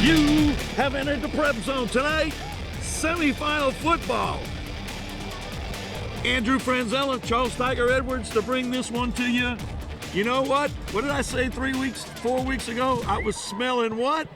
You have entered the Prep Zone tonight. Semifinal football. Andrew Franzella, Charles Tiger Edwards to bring this one to you. You know what? What did I say 4 weeks ago? I was smelling what?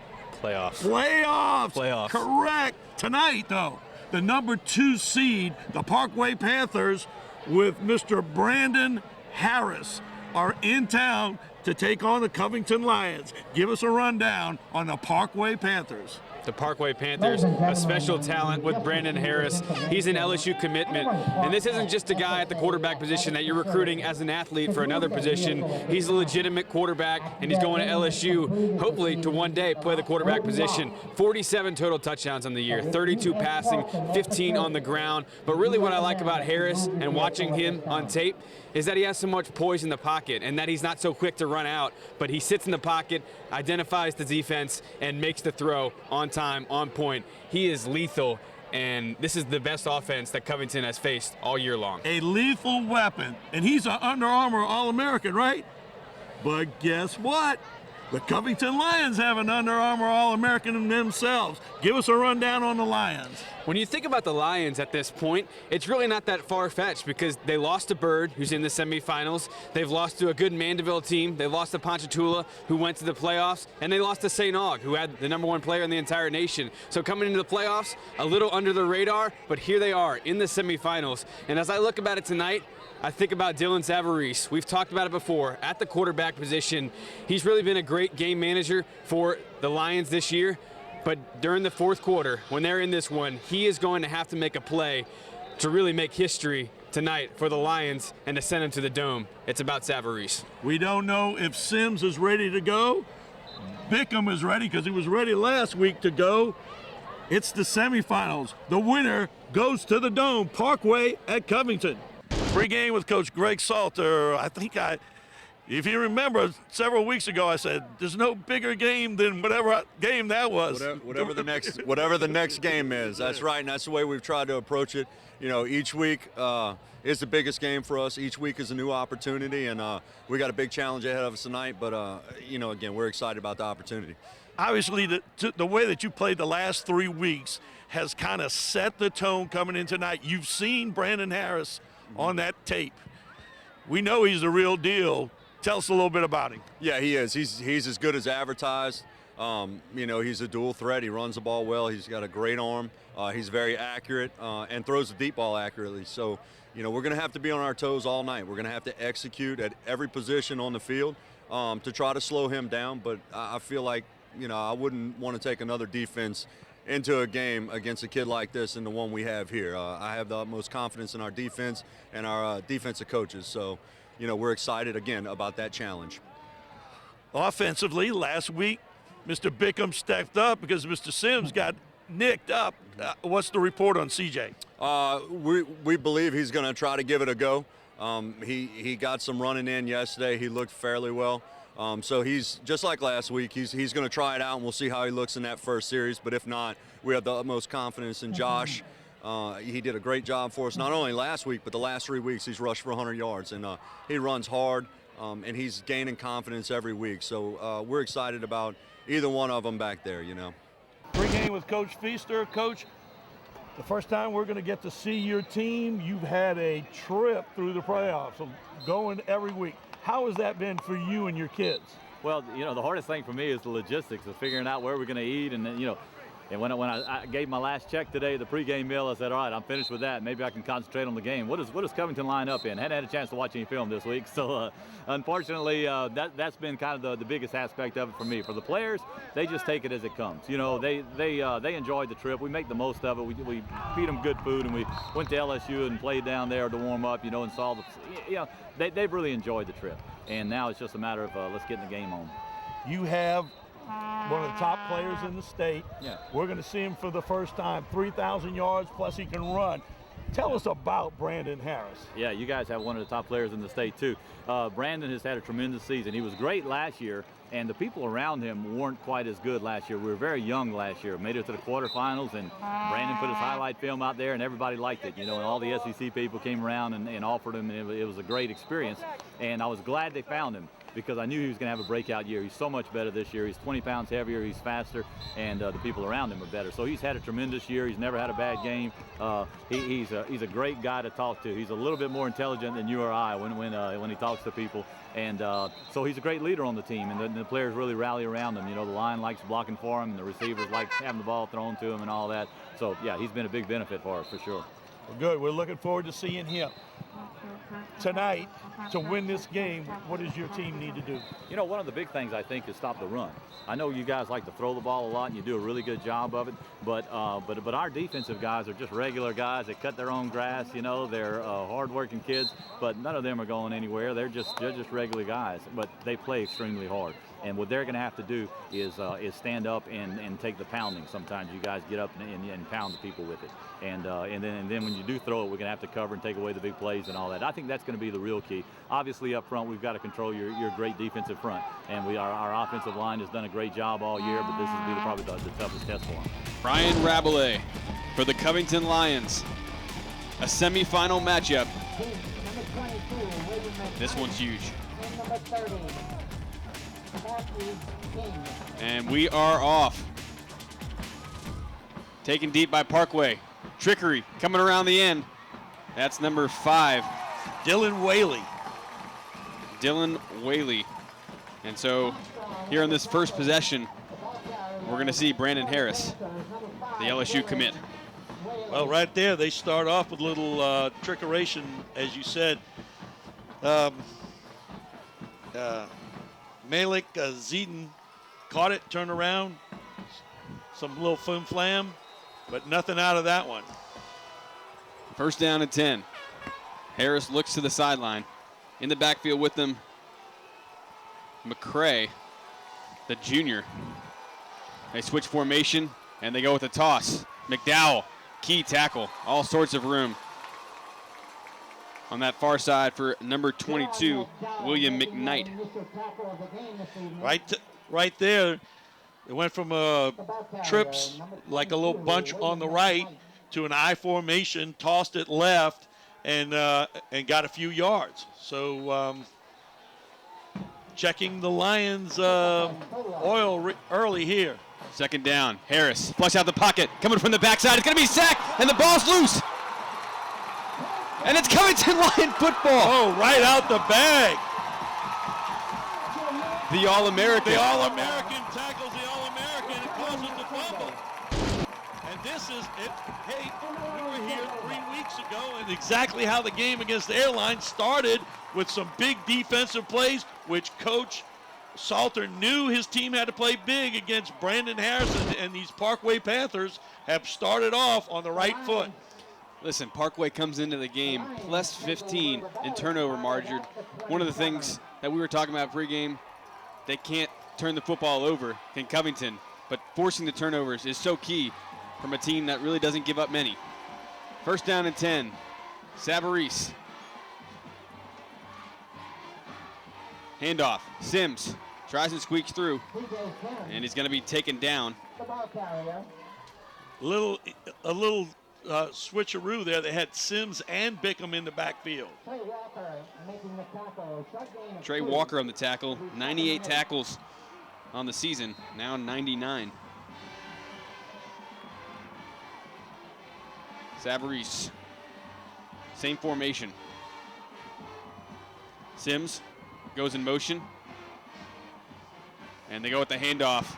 Playoffs. Playoffs. Correct. Tonight, though, the number 2 seed, the Parkway Panthers, with Mr. Brandon Harris, are in town to take on the Covington Lions. Give us a rundown on the Parkway Panthers. The Parkway Panthers, a special talent with Brandon Harris. He's an LSU commitment. And this isn't just a guy at the quarterback position that you're recruiting as an athlete for another position. He's a legitimate quarterback, and he's going to LSU, hopefully to one day play the quarterback position. 47 total touchdowns on the year, 32 passing, 15 on the ground. But really what I like about Harris and watching him on tape is that he has so much poise in the pocket and that he's not so quick to run out, but he sits in the pocket, identifies the defense, and makes the throw on time, on point. He is lethal, and this is the best offense that Covington has faced all year long. A lethal weapon, and he's an Under Armour All-American, right? But guess what? The Covington Lions have an Under Armour All-American themselves. Give us a rundown on the Lions. When you think about the Lions at this point, it's really not that far-fetched because they lost to Bird, who's in the semifinals. They've lost to a good Mandeville team. They lost to Ponchatoula, who went to the playoffs. And they lost to St. Aug, who had the #1 player in the entire nation. So coming into the playoffs, a little under the radar, but here they are in the semifinals. And as I look about it tonight, I think about Dylan Savarese. We've talked about it before. At the quarterback position, he's really been a great game manager for the Lions this year. But during the fourth quarter, when they're in this one, he is going to have to make a play to really make history tonight for the Lions and to send him to the Dome. It's about Savarese. We don't know if Sims is ready to go. Bickham is ready because he was ready last week to go. It's the semifinals. The winner goes to the Dome, Parkway at Covington. Pregame with Coach Greg Salter. If you remember, several weeks ago I said there's no bigger game than whatever game that was. Whatever the next game is. That's right, and that's the way we've tried to approach it. You know, each week is the biggest game for us. Each week is a new opportunity, and we got a big challenge ahead of us tonight. But again, we're excited about the opportunity. Obviously, the way that you played the last 3 weeks has kind of set the tone coming in tonight. You've seen Brandon Harris on that tape. We know he's the real deal. Tell us a little bit about him. Yeah, he is. He's as good as advertised. He's a dual threat. He runs the ball well. He's got a great arm. He's very accurate and throws the deep ball accurately. So, we're going to have to be on our toes all night. We're going to have to execute at every position on the field to try to slow him down. But I feel like, I wouldn't want to take another defense into a game against a kid like this and the one we have here. I have the utmost confidence in our defense and our defensive coaches. So, we're excited, again, about that challenge. Offensively, last week, Mr. Bickham stepped up because Mr. Sims got nicked up. What's the report on CJ? We believe he's going to try to give it a go. He got some running in yesterday. He looked fairly well. So he's, just like last week, he's going to try it out, and we'll see how he looks in that first series. But if not, we have the utmost confidence in Josh. He did a great job for us, not only last week, but the last 3 weeks. He's rushed for 100 yards, and he runs hard, and he's gaining confidence every week. So we're excited about either one of them back there, Pregame with Coach Feaster. Coach, the first time we're going to get to see your team, you've had a trip through the playoffs, so going every week. How has that been for you and your kids? Well, the hardest thing for me is the logistics of figuring out where we're going to eat. And then, and when I gave my last check today, the pregame meal, I said, all right, I'm finished with that. Maybe I can concentrate on the game. What does Covington line up in? Hadn't had a chance to watch any film this week. So, unfortunately, that's been kind of the biggest aspect of it for me. For the players, they just take it as it comes. They enjoyed the trip. We make the most of it. We feed them good food, and we went to LSU and played down there to warm up, and saw they've really enjoyed the trip. And now it's just a matter of let's get in the game on. You have one of the top players in the state. Yeah. We're going to see him for the first time, 3,000 yards, plus he can run. Tell us about Brandon Harris. Yeah, you guys have one of the top players in the state, too. Brandon has had a tremendous season. He was great last year, and the people around him weren't quite as good last year. We were very young last year. Made it to the quarterfinals, and Brandon put his highlight film out there, and everybody liked it. And all the SEC people came around and offered him, and it was a great experience. And I was glad they found him. because I knew he was going to have a breakout year. He's so much better this year. He's 20 pounds heavier, he's faster, and the people around him are better. So he's had a tremendous year. He's never had a bad game. He's a great guy to talk to. He's a little bit more intelligent than you or I when he talks to people. And so he's a great leader on the team, and the players really rally around him. You know, the line likes blocking for him, and the receivers like having the ball thrown to him and all that. So, yeah, he's been a big benefit for us for sure. Well, good. We're looking forward to seeing him. Tonight, to win this game, what does your team need to do? You know, one of the big things, I think, is stop the run. I know you guys like to throw the ball a lot, and you do a really good job of it, but our defensive guys are just regular guys that cut their own grass. You know, they're hard-working kids, but none of them are going anywhere. They're just regular guys, but they play extremely hard. And what they're going to have to do is stand up and take the pounding. Sometimes you guys get up and pound the people with it. And then when you do throw it, we're going to have to cover and take away the big plays and all that. I think that's going to be the real key. Obviously, up front, we've got to control your great defensive front. And our offensive line has done a great job all year, but this will be probably the toughest test for them. Ryan Rabelais for the Covington Lions. A semifinal matchup. This one's huge. And we are off. Taken deep by Parkway. Trickery coming around the end. That's number 5. Dylan Whaley. Dylan Whaley. And so here on this first possession, we're going to see Brandon Harris, the LSU commit. Well, right there, they start off with a little trickeration, as you said. Malik Zedin caught it, turned around, some little flim-flam, but nothing out of that one. First down and 10. Harris looks to the sideline. In the backfield with them, McCray, the junior. They switch formation, and they go with a toss. McDowell, key tackle, all sorts of room. On that far side for number 22, William McKnight. Right there, it went from trips, like a little bunch on the right, to an I formation, tossed it left, and got a few yards. So checking the Lions' oil early here. Second down, Harris, flush out the pocket, coming from the backside. It's going to be sacked, and the ball's loose. And it's Covington Lion football. Oh, right out the bag. The All-American. The All-American tackles the All-American and causes the fumble. And this is it. Hey, we were here 3 weeks ago, and exactly how the game against the Airlines started with some big defensive plays, which Coach Salter knew his team had to play big against Brandon Harrison, and these Parkway Panthers have started off on the right foot. Listen, Parkway comes into the game plus 15 in turnover margin. One of the things that we were talking about pregame, they can't turn the football over in Covington, but forcing the turnovers is so key from a team that really doesn't give up many. First down and 10, Savarese. Handoff, Sims tries and squeaks through, and he's going to be taken down. A little switcheroo there. They had Sims and Bickham in the backfield. Trey Walker on the tackle, 98 tackles on the season, now 99. Savarese, same formation. Sims goes in motion, and they go with the handoff.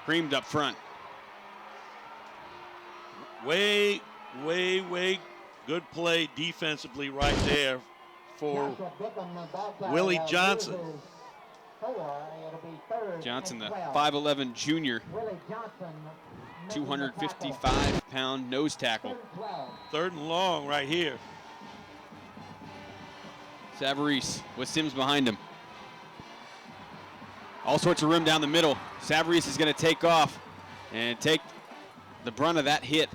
Creamed up front. Way good play defensively right there for Willie Johnson. Johnson, the 5'11 junior, 255-pound nose tackle. Third and long right here. Savarese with Sims behind him. All sorts of room down the middle. Savarese is going to take off and take the brunt of that hit.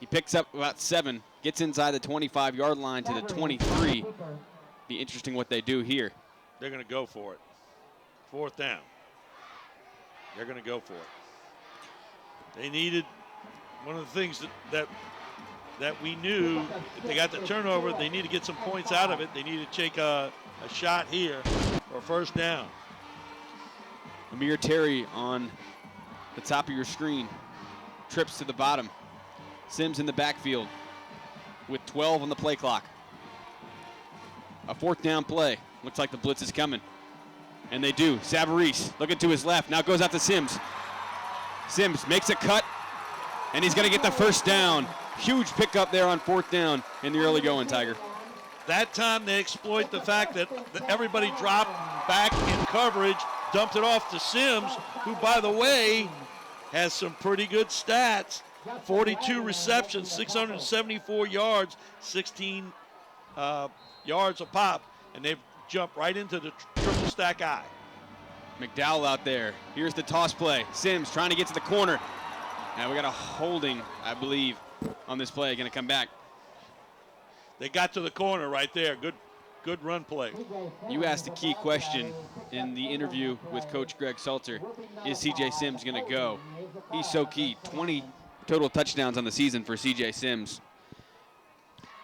He picks up about 7, gets inside the 25-yard line to the 23. Be interesting what they do here. They're going to go for it. Fourth down. They're going to go for it. They needed one of the things that that we knew if they got the turnover, they need to get some points out of it. They need to take a shot here for a first down. Amir Terry on the top of your screen. Trips to the bottom. Sims in the backfield with 12 on the play clock. A fourth down play. Looks like the blitz is coming. And they do. Savarese looking to his left. Now goes out to Sims. Sims makes a cut, and he's going to get the first down. Huge pickup there on fourth down in the early going, Tiger. That time they exploit the fact that everybody dropped back in coverage, dumped it off to Sims, who, by the way, has some pretty good stats. 42 receptions, 674 yards, 16 yards a pop, and they've jumped right into the triple stack eye. McDowell out there. Here's the toss play. Sims trying to get to the corner. Now we got a holding, I believe, on this play. Going to come back. They got to the corner right there. Good run play. You asked a key question in the interview with Coach Greg Salter. Is C.J. Sims going to go? He's so key. 20 total touchdowns on the season for C.J. Sims.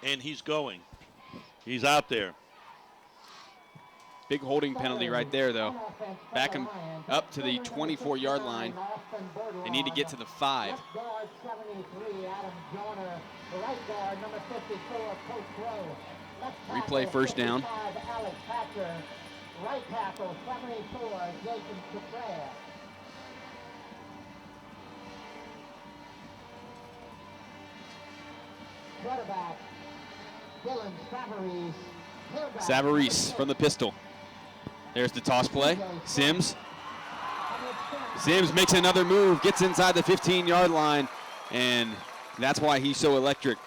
And he's going. He's out there. Big holding penalty right there, though. Back him up to the 24-yard line. They need to get to the 5. Replay first down. Savarese from the pistol. There's the toss play. Sims. Sims makes another move, gets inside the 15-yard line, and that's why he's so electric.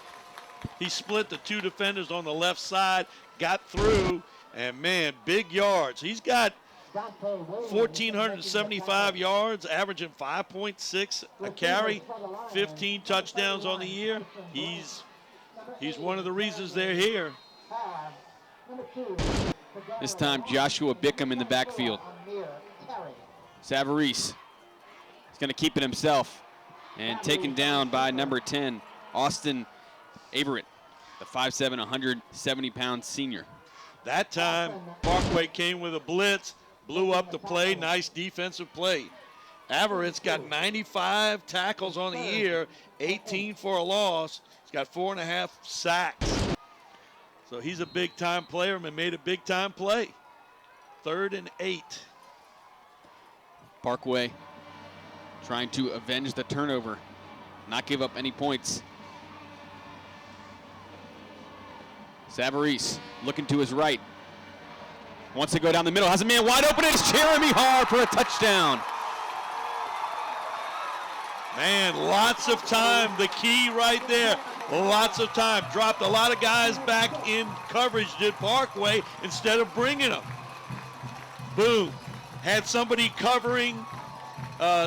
He split the two defenders on the left side, got through, and man, big yards. He's got 1,475 yards, averaging 5.6 a carry, 15 touchdowns on the year. He's one of the reasons they're here. This time, Joshua Bickham in the backfield. Savarese is going to keep it himself and taken down by number 10, Austin Averett, the 5'7", 170-pound senior. That time, Parkway came with a blitz, blew up the play, nice defensive play. Averett's got 95 tackles on the year, 18 for a loss. He's got 4.5 sacks. So he's a big-time player and made a big-time play. 3rd and 8. Parkway trying to avenge the turnover, not give up any points. Savarese looking to his right. Wants to go down the middle, has a man wide open, and it's Jeremy Harr for a touchdown. Man, lots of time, the key right there. Lots of time. Dropped a lot of guys back in coverage, did Parkway, instead of bringing them. Boom. Had somebody covering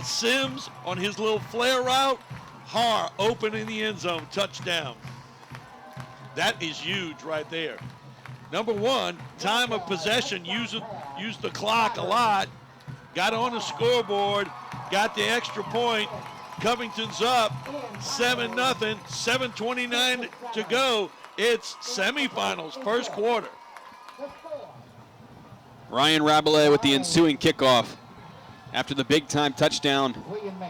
Sims on his little flare route. Harr open in the end zone, touchdown. That is huge right there. Number one, time of possession, used the clock a lot. Got on the scoreboard, got the extra point. Covington's up 7-0, 7:29 to go. It's semifinals, first quarter. Ryan Rabelais with the ensuing kickoff after the big-time touchdown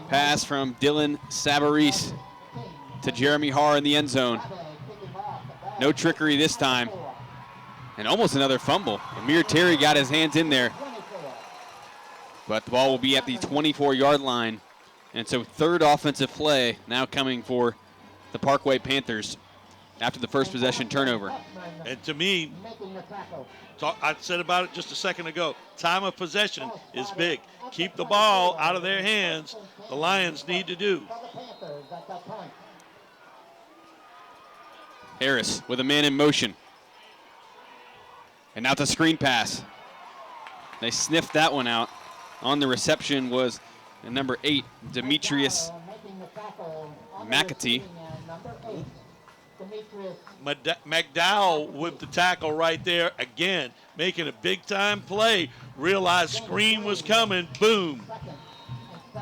pass from Dylan Savarese to Jeremy Harr in the end zone. No trickery this time. And almost another fumble. Amir Terry got his hands in there. But the ball will be at the 24-yard line. And so 3rd offensive play now coming for the Parkway Panthers after the first possession turnover. And to me, I said about it just a second ago, time of possession is big. Keep the ball out of their hands. The Lions need to do. Harris with a man in motion. And now the screen pass. They sniffed that one out. On the reception was number 8, Demetrius McAtee. McDowell with the tackle right there again, making a big-time play. Realized screen was coming, boom.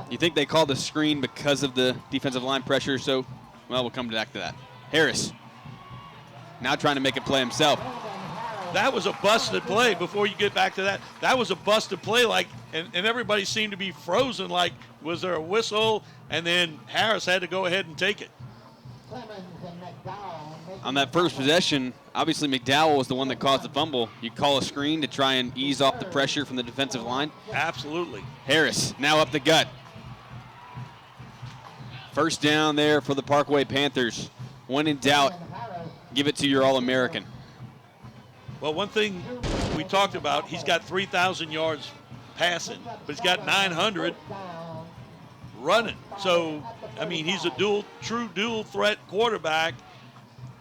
You think they called the screen because of the defensive line pressure? So, well, we'll come back to that. Harris now trying to make a play himself. That was a busted play. Before you get back to that, that was a busted play, and everybody seemed to be frozen, like, was there a whistle? And then Harris had to go ahead and take it. On that first possession, obviously McDowell was the one that caused the fumble. You call a screen to try and ease off the pressure from the defensive line. Absolutely. Harris now up the gut. First down there for the Parkway Panthers. When in doubt, give it to your All-American. Well, one thing we talked about, he's got 3,000 yards passing, but he's got 900 running. So, I mean, he's a true dual threat quarterback,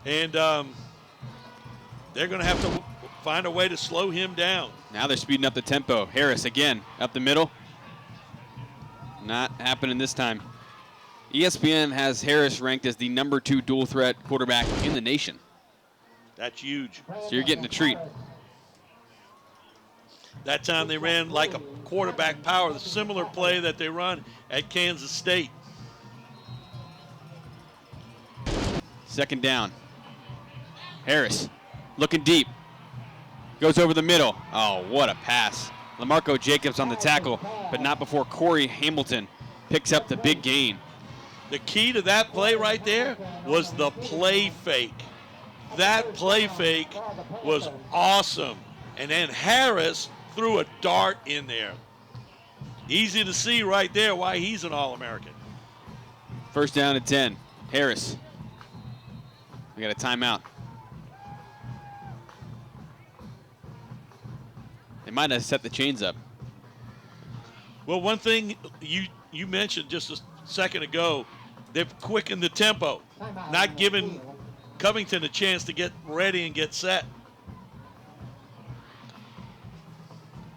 and they're going to have to find a way to slow him down. Now they're speeding up the tempo. Harris again up the middle. Not happening this time. ESPN has Harris ranked as the #2 dual threat quarterback in the nation. That's huge. So you're getting a treat. That time they ran like a quarterback power, the similar play that they run at Kansas State. Second down. Harris looking deep. Goes over the middle. Oh, what a pass. LaMarco Jacobs on the tackle, but not before Corey Hamilton picks up the big gain. The key to that play right there was the play fake. That play fake was awesome. And then Harris threw a dart in there. Easy to see right there why he's an All-American. First down and 10. Harris. We got a timeout. They might have set the chains up. Well, one thing you mentioned just a second ago, they've quickened the tempo, not giving Covington a chance to get ready and get set.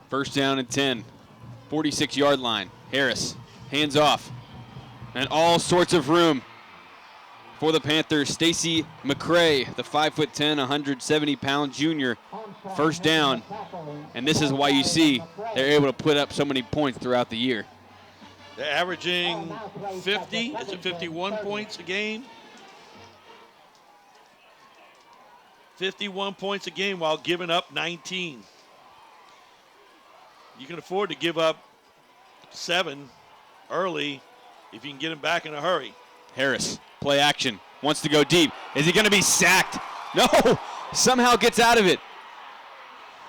First down and 10. 46-yard line. Harris, hands off. And all sorts of room for the Panthers. Stacy McCray, the 5'10", 170-pound junior. First down. And this is why you see they're able to put up so many points throughout the year. They're averaging 50, is it 51 points a game? 51 points a game while giving up 19. You can afford to give up 7 early if you can get them back in a hurry. Harris, play action, wants to go deep. Is he going to be sacked? No, somehow gets out of it.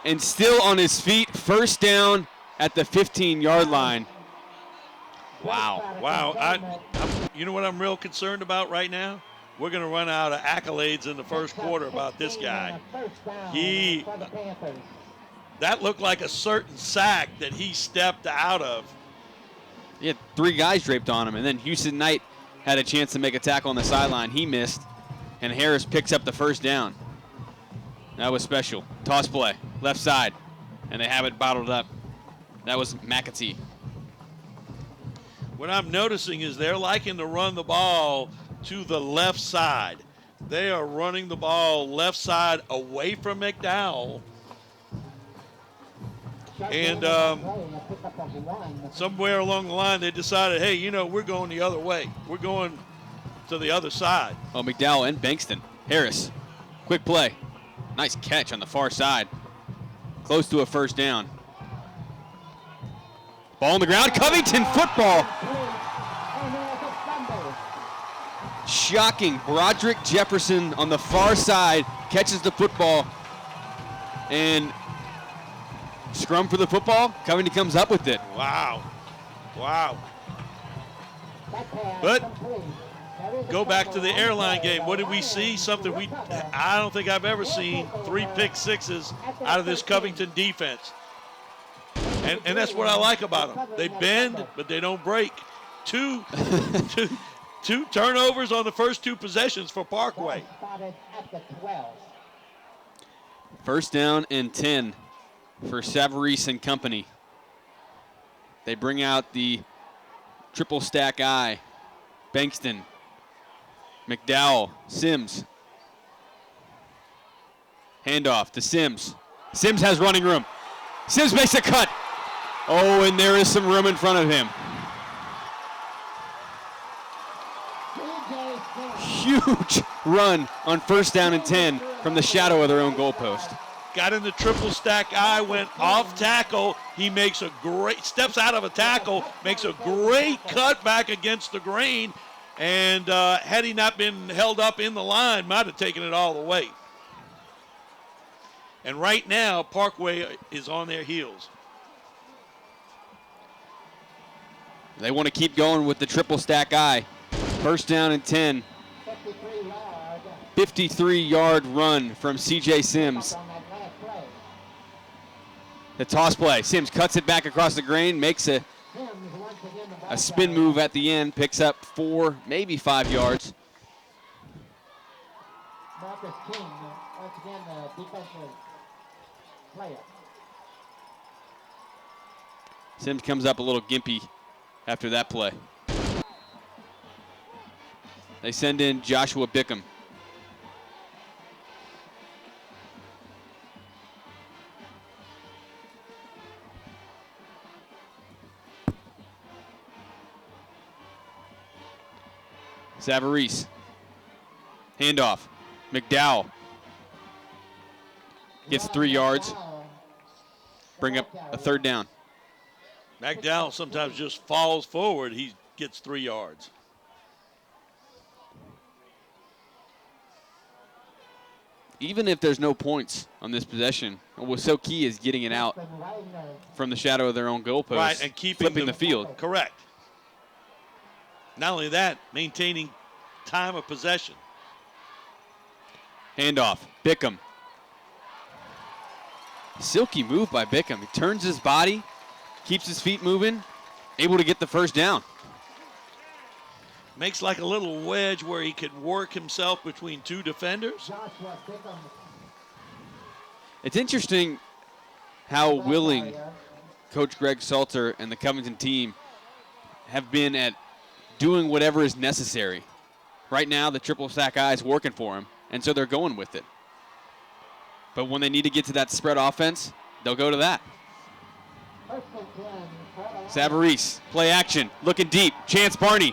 And still on his feet, first down at the 15-yard line. Wow. Wow. You know what I'm real concerned about right now? We're going to run out of accolades in the first quarter about this guy. That looked like a certain sack that he stepped out of. He had 3 guys draped on him, and then Houston Knight had a chance to make a tackle on the sideline. He missed, and Harris picks up the first down. That was special. Toss play, left side, and they have it bottled up. That was McAtee. What I'm noticing is they're liking to run the ball to the left side. They are running the ball left side away from McDowell. And somewhere along the line, they decided, hey, you know, we're going the other way. We're going to the other side. Oh, McDowell and Bankston. Harris, quick play. Nice catch on the far side. Close to a first down. Ball on the ground. Covington football. Shocking. Broderick Jefferson on the far side catches the football. And scrum for the football. Covington comes up with it. Wow. But go back to the airline game. What did we see? Something I don't think I've ever seen. 3 pick sixes out of this Covington defense. And that's what I like about them. They bend, but they don't break. Two turnovers on the first 2 possessions for Parkway. First down and 10 for Savarese and company. They bring out the triple stack eye. Bankston, McDowell, Sims. Handoff to Sims. Sims has running room. Sims makes a cut. Oh, and there is some room in front of him. huge run on 1st down and 10 from the shadow of their own goalpost. Got in the triple stack eye, went off tackle. He makes a great, steps out of a tackle, makes a great cut back against the grain. And had he not been held up in the line, might have taken it all the way. And right now, Parkway is on their heels. They want to keep going with the triple stack eye. 1st down and 10. 53-yard run from C.J. Sims. The toss play. Sims cuts it back across the grain, makes a spin move at the end, picks up 4, maybe 5 yards. Marcus King, once again, the defensive player. Sims comes up a little gimpy after that play. They send in Joshua Bickham. Savarese. Handoff. McDowell. Gets 3 yards. Bring up a 3rd down. McDowell sometimes just falls forward. He gets 3 yards. Even if there's no points on this possession, what was so key is getting it out from the shadow of their own goalpost, Right, and keeping flipping the field. Correct. Not only that, maintaining time of possession. Handoff. Bickham. Silky move by Bickham. He turns his body, keeps his feet moving, able to get the 1st down. Makes like a little wedge where he could work himself between 2 defenders. It's interesting how willing Coach Greg Salter and the Covington team have been at doing whatever is necessary. Right now, the triple stack eye is working for him, and so they're going with it. But when they need to get to that spread offense, they'll go to that. Savarese, play action, looking deep. Chance Barney.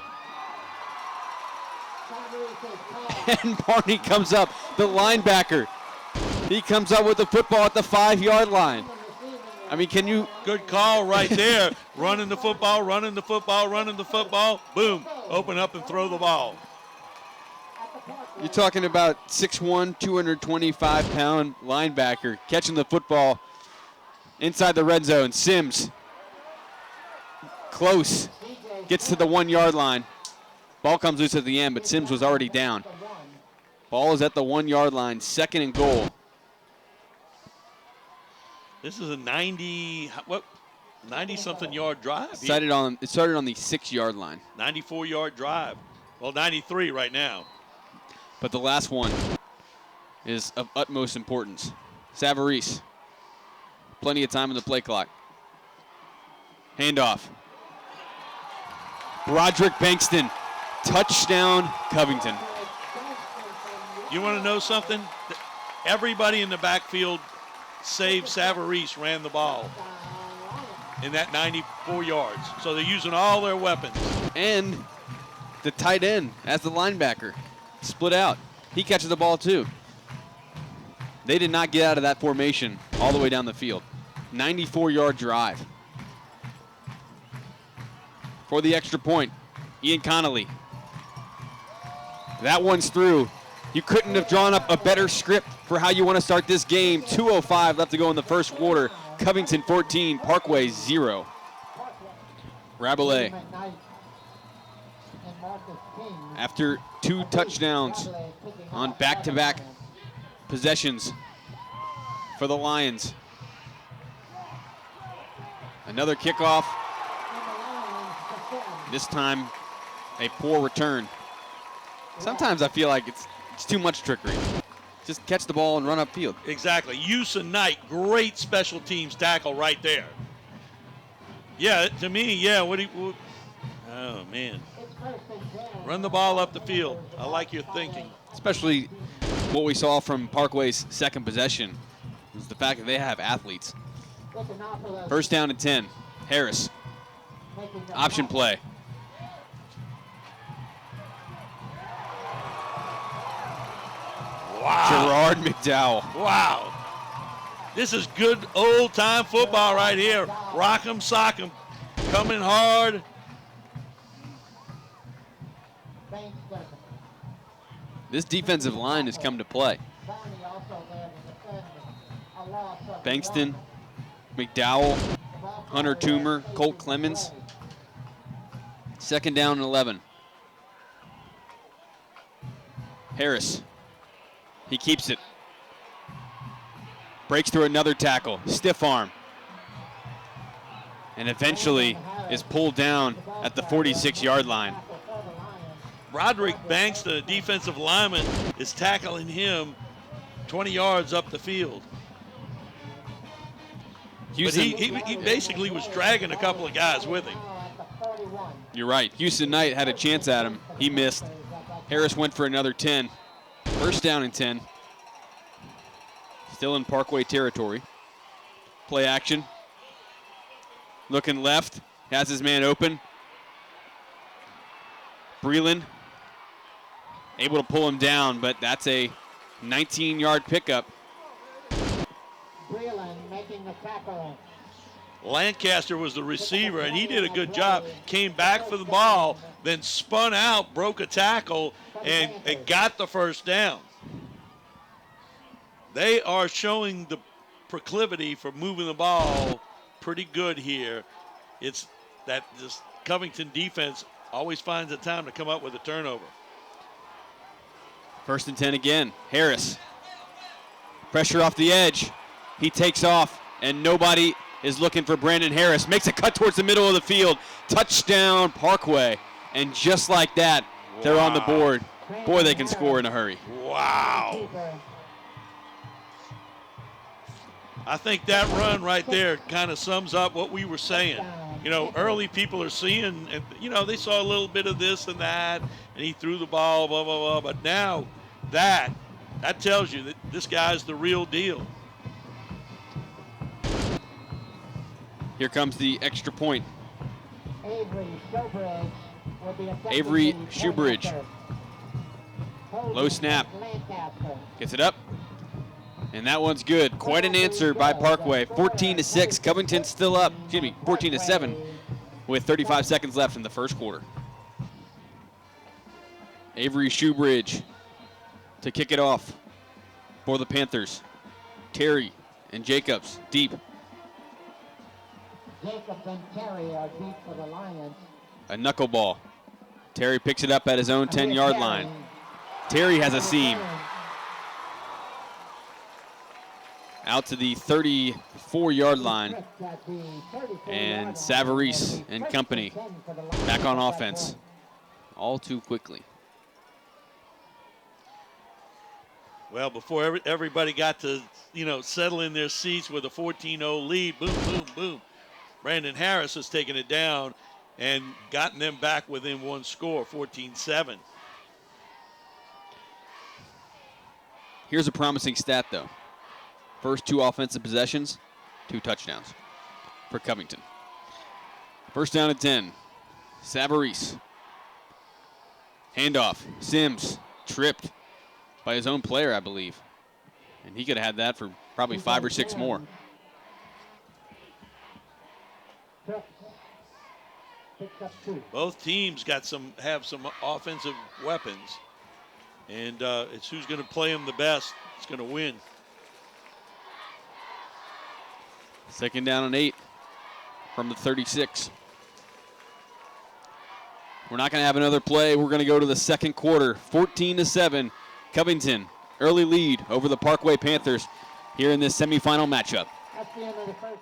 And Barney comes up, the linebacker. He comes up with the football at the 5-yard line. I mean, can you? Good call right there. Running the football, running the football, running the football. Boom, open up and throw the ball. You're talking about 6'1", 225-pound linebacker catching the football inside the red zone. Sims, close, gets to the 1-yard line. Ball comes loose at the end, but Sims was already down. Ball is at the 1-yard line, 2nd and goal. This is a 90-something yard drive. It started on the 6-yard line. 94-yard drive. Well, 93 right now. But the last one is of utmost importance. Savarese. Plenty of time in the play clock. Handoff. Broderick Bankston. Touchdown, Covington. You want to know something? Everybody in the backfield save Savarese ran the ball in that 94 yards. So they're using all their weapons. And the tight end as the linebacker. Split out. He catches the ball too. They did not get out of that formation all the way down the field. 94-yard drive. For the extra point, Ian Connolly. That one's through. You couldn't have drawn up a better script for how you want to start this game. 2:05 left to go in the 1st quarter. Covington 14, Parkway 0. Rabelais, after 2 touchdowns on back-to-back possessions for the Lions. Another kickoff. This time, a poor return. Sometimes I feel like it's too much trickery. Just catch the ball and run upfield. Exactly. Houston Knight, great special teams tackle right there. Yeah, to me, yeah. Oh, man. Run the ball up the field. I like your thinking. Especially what we saw from Parkway's 2nd possession was the fact that they have athletes. 1st down and 10. Harris. Option play. Gerard McDowell. Wow. This is good old-time football right here. Rock 'em, sock 'em. Coming hard. This defensive line has come to play. Bankston, McDowell, Hunter Toomer, Colt Clemens. 2nd down and 11. Harris. He keeps it. Breaks through another tackle. Stiff arm. And eventually is pulled down at the 46-yard line. Roderick Bankston, a defensive lineman, is tackling him 20 yards up the field. But he basically was dragging a couple of guys with him. You're right. Houston Knight had a chance at him. He missed. Harris went for another 10. 1st down and 10. Still in Parkway territory. Play action. Looking left. Has his man open. Breland able to pull him down, but that's a 19-yard pickup. Breland making the tackle. Lancaster was the receiver, and he did a good job. Came back for the ball, then spun out, broke a tackle, and got the 1st down. They are showing the proclivity for moving the ball pretty good here. It's that this Covington defense always finds a time to come up with a turnover. 1st and 10 again. Harris. Pressure off the edge. He takes off, and nobody is looking for Brandon Harris. Makes a cut towards the middle of the field. Touchdown, Parkway. And just like that, they're on the board. Boy, they can score in a hurry. Wow. I think that run right there kind of sums up what we were saying. You know, early people are seeing, and you know, they saw a little bit of this and that, and he threw the ball, blah, blah, blah. But now that tells you that this guy's the real deal. Here comes the extra point. Avery Shoebridge. Low snap. Gets it up. And that one's good. Quite an answer by Parkway. 14-6. Covington still up. 14-7 with 35 seconds left in the 1st quarter. Avery Shoebridge to kick it off for the Panthers. Terry and Jacobs deep. Jacobs and Terry are deep for the Lions. A knuckleball. Terry picks it up at his own 10-yard line. Terry has a seam. Out to the 34-yard line. And Savarese and company back on offense. All too quickly. Well, before everybody got to, settle in their seats with a 14-0 lead, boom, boom, boom. Brandon Harris has taken it down and gotten them back within one score, 14-7. Here's a promising stat, though. First 2 offensive possessions, 2 touchdowns for Covington. 1st down and 10. Savarese. Handoff. Sims tripped by his own player, I believe. And he could have had that for probably 5 or 6 more. Both teams have some offensive weapons, and it's who's going to play them the best that's going to win. 2nd down and 8 from the 36. We're not going to have another play. We're going to go to the 2nd quarter. 14-7. Covington, early lead over the Parkway Panthers here in this semifinal matchup. That's the end of the 1st.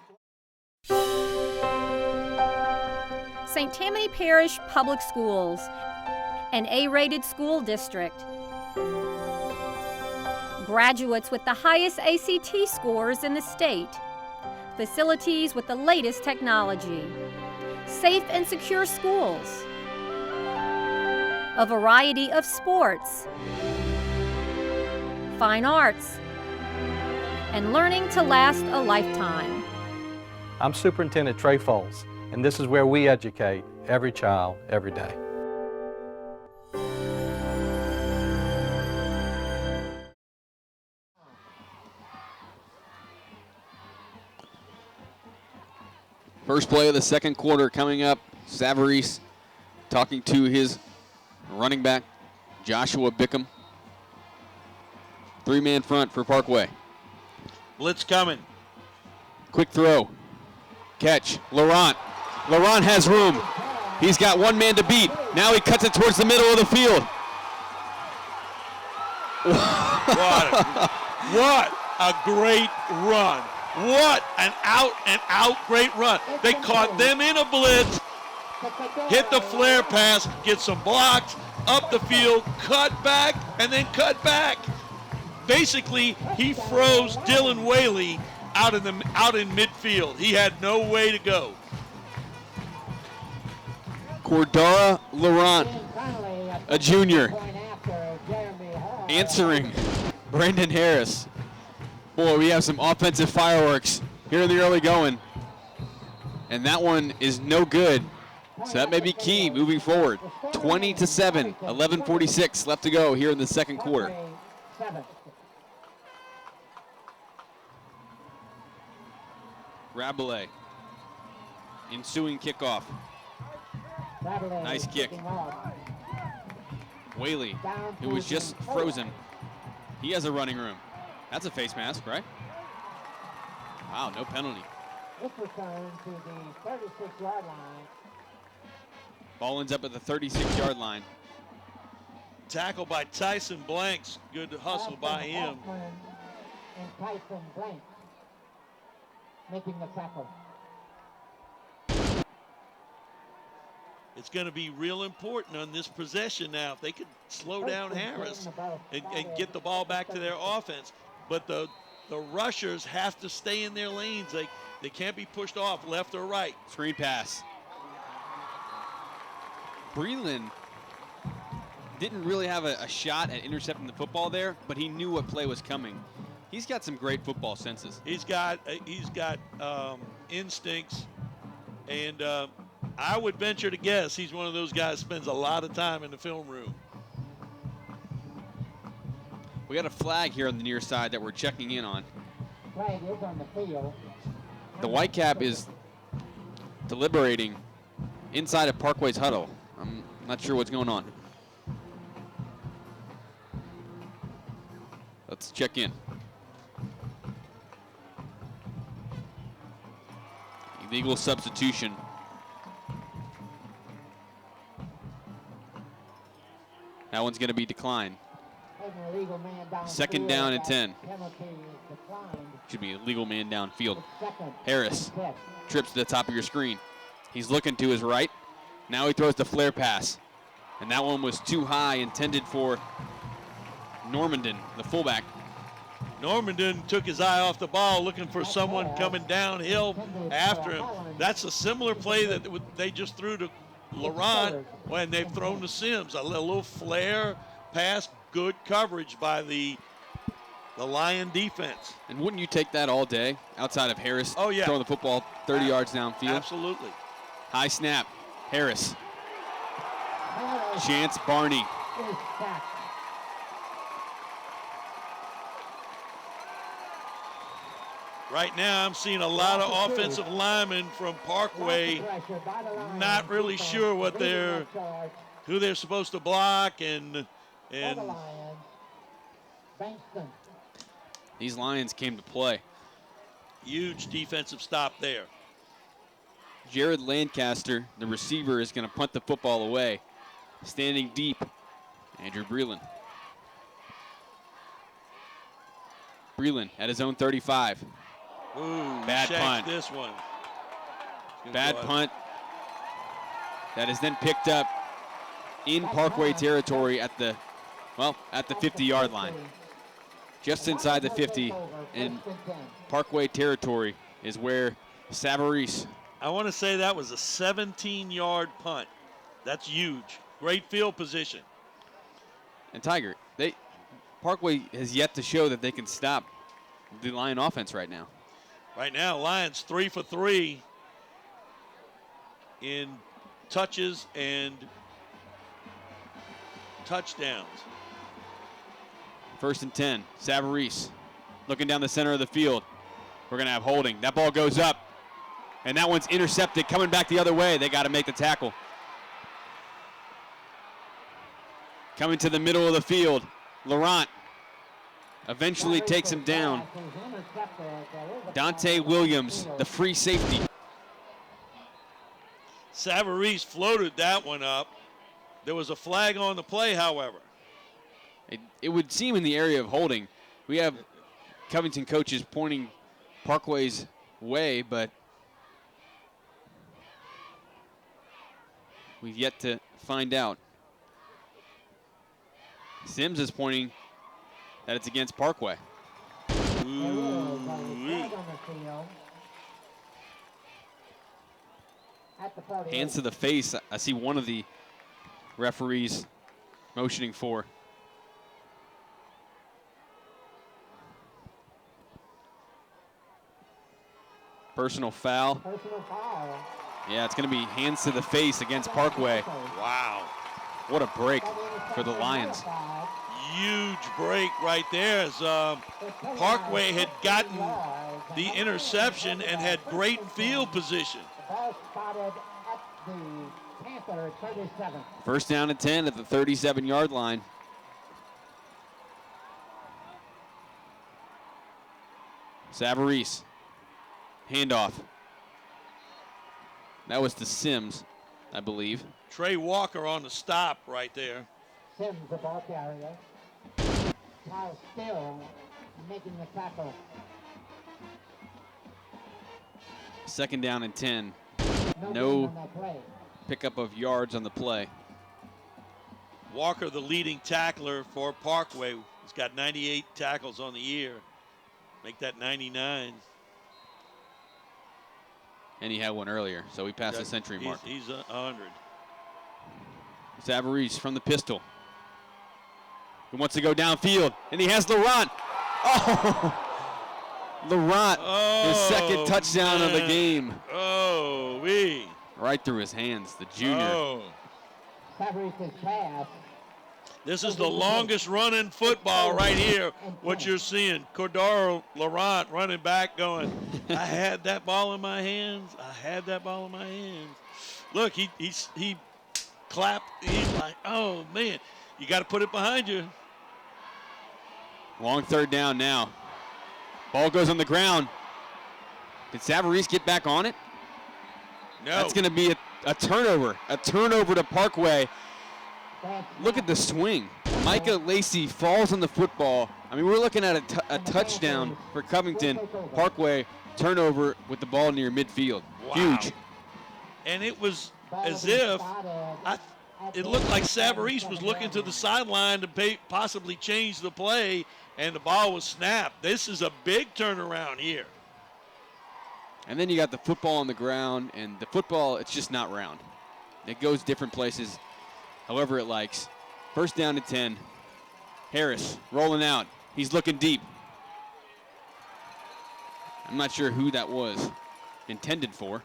St. Tammany Parish Public Schools, an A-rated school district. Graduates with the highest ACT scores in the state. Facilities with the latest technology. Safe and secure schools. A variety of sports. Fine arts. And learning to last a lifetime. I'm Superintendent Trey Foles, and this is where we educate every child, every day. First play of the second quarter coming up. Savarese talking to his running back, Joshua Bickham. 3-man front for Parkway. Blitz coming. Quick throw. Catch. Laurent. Laurent has room. He's got one man to beat. Now he cuts it towards the middle of the field. What a great run. What an out-and-out great run. They caught them in a blitz, hit the flare pass, get some blocks, up the field, cut back, and then cut back. Basically, he froze Dylan Whaley out in midfield. He had no way to go. Cordara Laurent, a junior, answering Brandon Harris. Boy, we have some offensive fireworks here in the early going. And that one is no good. So that may be key moving forward. 20-7, 11:46 left to go here in the second quarter. Rabelais, ensuing kickoff. Nice kick. Whaley, who was just frozen. He has a running room. That's a face mask, right? Wow, no penalty. This return to the 36-yard line. Ball ends up at the 36-yard line. Tackle by Tyson Blanks. Good hustle by him. And Tyson Blanks making the tackle. It's going to be real important on this possession now. If they could slow down Harris and get the ball back to their offense. But the rushers have to stay in their lanes. They can't be pushed off left or right. Screen pass. Breland didn't really have a shot at intercepting the football there, but he knew what play was coming. He's got some great football senses. He's got instincts, and I would venture to guess he's one of those guys who spends a lot of time in the film room. We got a flag here on the near side that we're checking in on. Flag is on the field. The Whitecap is deliberating inside of Parkway's huddle. I'm not sure what's going on. Let's check in. Illegal substitution. That one's going to be declined. Second down and 10. Should be a legal man downfield. Harris trips to the top of your screen. He's looking to his right. Now he throws the flare pass. And that one was too high, intended for Normandin, the fullback. Normandin took his eye off the ball, looking for someone coming downhill after him. That's a similar play that they just threw to Laurent when they've thrown to Sims. A little flare pass, good coverage by the Lion defense. And wouldn't you take that all day outside of Harris throwing the football 30 yards downfield? Absolutely. High snap. Harris. Chance Barney. Right now, I'm seeing a lot of offensive linemen from Parkway not really sure who they're supposed to block and these Lions came to play. Huge defensive stop there. Jared Lancaster, the receiver, is going to punt the football away. Standing deep, Andrew Breland. Breland at his own 35. Ooh, bad punt. This one. Bad punt. That is then picked up in Parkway territory at the 50-yard line. Just inside the 50 in Parkway territory is where Savarese. I want to say that was a 17-yard punt. That's huge. Great field position. And Tiger, Parkway has yet to show that they can stop the Lion offense right now. Right now, Lions 3 for 3 in touches and touchdowns. First and 10, Savarese looking down the center of the field. We're going to have holding. That ball goes up. And that one's intercepted, coming back the other way. They got to make the tackle. Coming to the middle of the field, Laurent eventually takes him down. Dante Williams, the free safety. Savarese floated that one up. There was a flag on the play, however. It would seem in the area of holding. We have Covington coaches pointing Parkway's way, but we've yet to find out. Sims is pointing that it's against Parkway. Hands to the face. I see one of the referees motioning for. Personal foul. Yeah, it's going to be hands to the face against Parkway. Wow. What a break for the Lions. Huge break right there as Parkway had gotten the interception and had great field position. First down and 10 at the 37-yard line. Savarese. Handoff. That was to Sims, I believe. Trey Walker on the stop right there. Sims, the ball carrier. Now still making the tackle. Second down and 10. No No pickup of yards on the play. Walker, the leading tackler for Parkway. He's got 98 tackles on the year. Make that 99. And he had one earlier, so he passed the century mark. He's 100. Savarese from the pistol. He wants to go downfield, and he has Laurent. Oh! Laurent, his second touchdown of the game. Oh, right through his hands, the junior. Oh. Savarese's pass. This is the longest run in football right here, what you're seeing. Cordaro Laurent running back going, I had that ball in my hands. I had that ball in my hands. Look, he clapped. He's like, oh, man, you got to put it behind you. Long third down now. Ball goes on the ground. Did Savarese get back on it? No. That's going to be a turnover. A turnover to Parkway. Look at the swing. Micah Lacey falls on the football. I mean, we're looking at a touchdown for Covington. Parkway, turnover with the ball near midfield. Wow. Huge. And it was as if it looked like Savarese was looking to the sideline to possibly change the play, and the ball was snapped. This is a big turnaround here. And then you got the football on the ground, and the football, it's just not round. It goes different places, however it likes. First down to 10. Harris rolling out. He's looking deep. I'm not sure who that was intended for.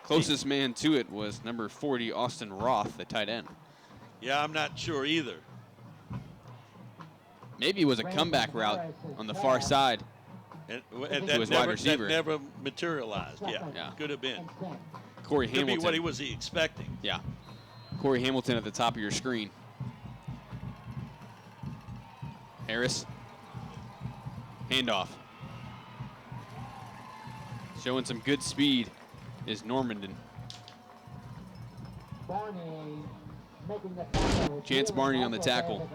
Closest man to it was number 40, Austin Roth, the tight end. Yeah, I'm not sure either. Maybe it was a comeback route on the far side. And to his wide receiver. That never materialized. Yeah, could have been. Corey Could Hamilton. be what he was expecting. Yeah. Corey Hamilton at the top of your screen. Harris. Handoff. Showing some good speed is Normandin. Chance Barney on the tackle.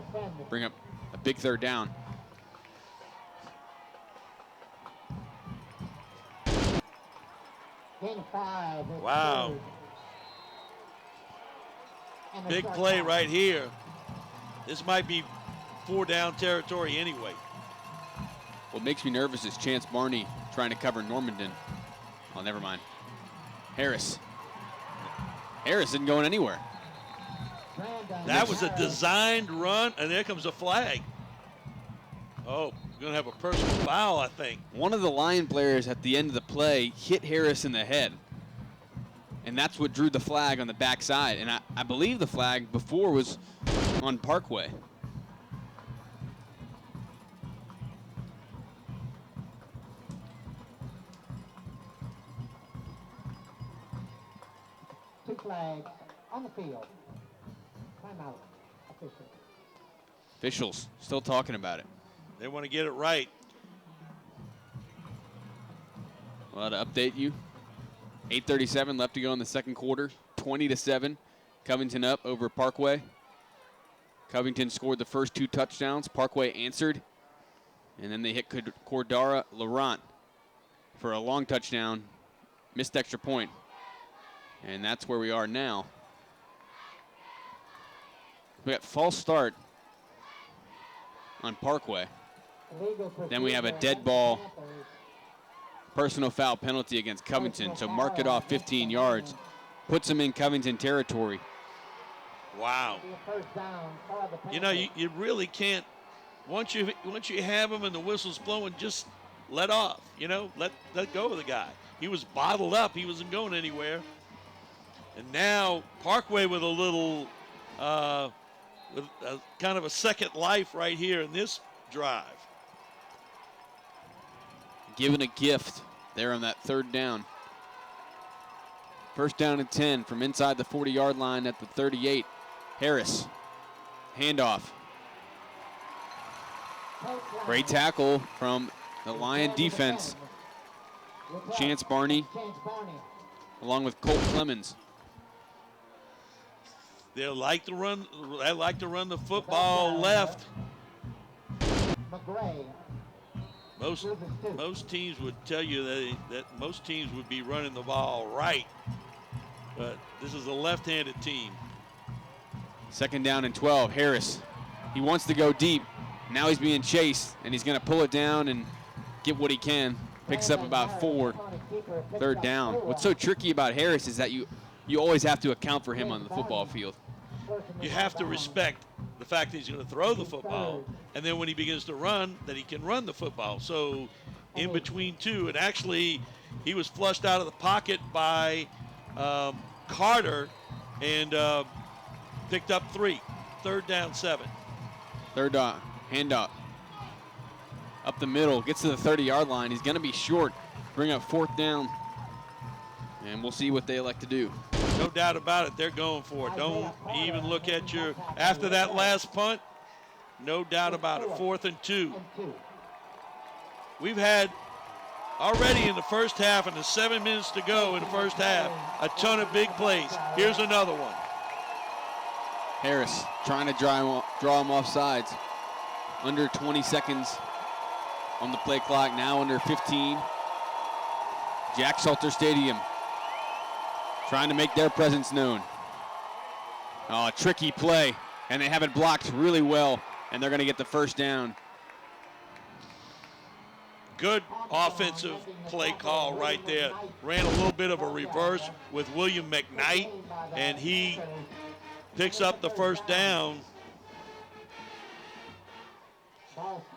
Bring up a big third down. Wow. Big play right here. This might be 4-down territory anyway. What makes me nervous is Chance Barney trying to cover Normandin. Oh, never mind. Harris. Harris isn't going anywhere. That was a designed run, and there comes a flag. Oh, we're going to have a personal foul, I think. One of the Lion players at the end of the play hit Harris in the head. And that's what drew the flag on the backside. And I believe the flag before was on Parkway. flags on the field. Timeout. Official. Officials still talking about it. They want to get it right. Well, to update you, 8:37 left to go in the second quarter. 20-7. Covington up over Parkway. Covington scored the first 2 touchdowns. Parkway answered. And then they hit Cordara Laurent for a long touchdown. Missed extra point. And that's where we are now. We got false start on Parkway. Then we have a dead ball personal foul penalty against Covington. So mark it off 15 yards. Puts them in Covington territory. Wow. You know, you really can't, once you have him and the whistle's blowing, just let off, you know, let go of the guy. He was bottled up. He wasn't going anywhere. And now Parkway with a little, with a, kind of a second life right here in this drive. Given a gift there on that third down. First down and 10 from inside the 40-yard line at the 38. Harris, handoff. Great tackle from the Lion defense. Chance Barney, along with Colt Clemens. They like to run the football left. Most teams would tell you that most teams would be running the ball right, but this is a left-handed team. Second down and 12. Harris, he wants to go deep. Now he's being chased, and he's going to pull it down and get what he can. Picks up about 4. Third down. What's so tricky about Harris is that you always have to account for him on the football field. You have to respect the fact that he's going to throw the football, and then when he begins to run, that he can run the football. So in between two, and actually he was flushed out of the pocket by Carter and picked up 3. Third down, 7. Third down, handoff. Up the middle, gets to the 30-yard line. He's going to be short. Bring up 4th down. And we'll see what they elect to do. No doubt about it, they're going for it. Don't even look at your, after that last punt, no doubt about it, 4th and 2. We've had already in the first half, and the 7 minutes to go in the first half, a ton of big plays. Here's another one. Harris trying to draw him off sides. Under 20 seconds on the play clock, now under 15. Jack Salter Stadium trying to make their presence known. Oh, tricky play, and they have it blocked really well, and they're going to get the first down. Good offensive play call right there. Ran a little bit of a reverse with William McKnight, and he picks up the first down.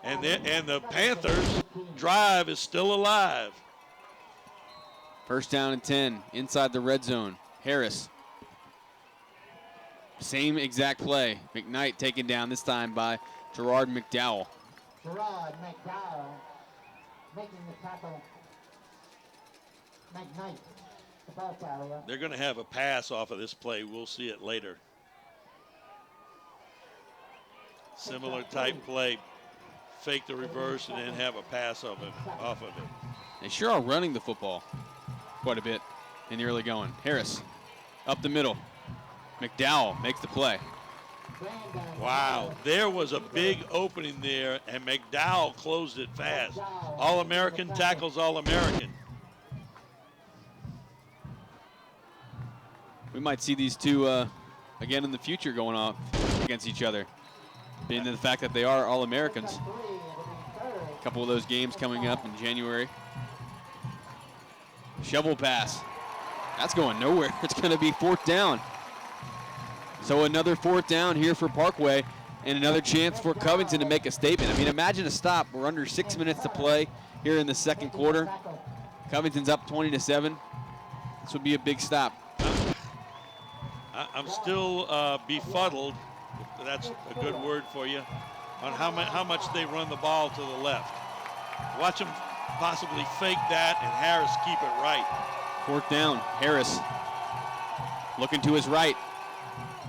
And the Panthers' drive is still alive. First down and 10 inside the red zone. Harris. Same exact play. McKnight taken down this time by Gerard McDowell. Gerard McDowell making the tackle. McKnight, the ball carrier. They're going to have a pass off of this play. We'll see it later. Similar type play. Fake the reverse and then have a pass off of it. They sure are running the football quite a bit in the early going. Harris up the middle. McDowell makes the play. Wow, there was a big opening there, and McDowell closed it fast. All-American tackles All-American. We might see these two again in the future going off against each other, being the fact that they are All-Americans. A couple of those games coming up in January. Shovel pass. That's going nowhere. It's going to be 4th down. So another 4th down here for Parkway, and another chance for Covington to make a statement. I mean, imagine a stop. We're under 6 minutes to play here in the second quarter. Covington's up 20-7. This would be a big stop. I'm still befuddled, if that's a good word for you, on how much they run the ball to the left. Watch them possibly fake that and Harris keep it right. 4th down, Harris looking to his right.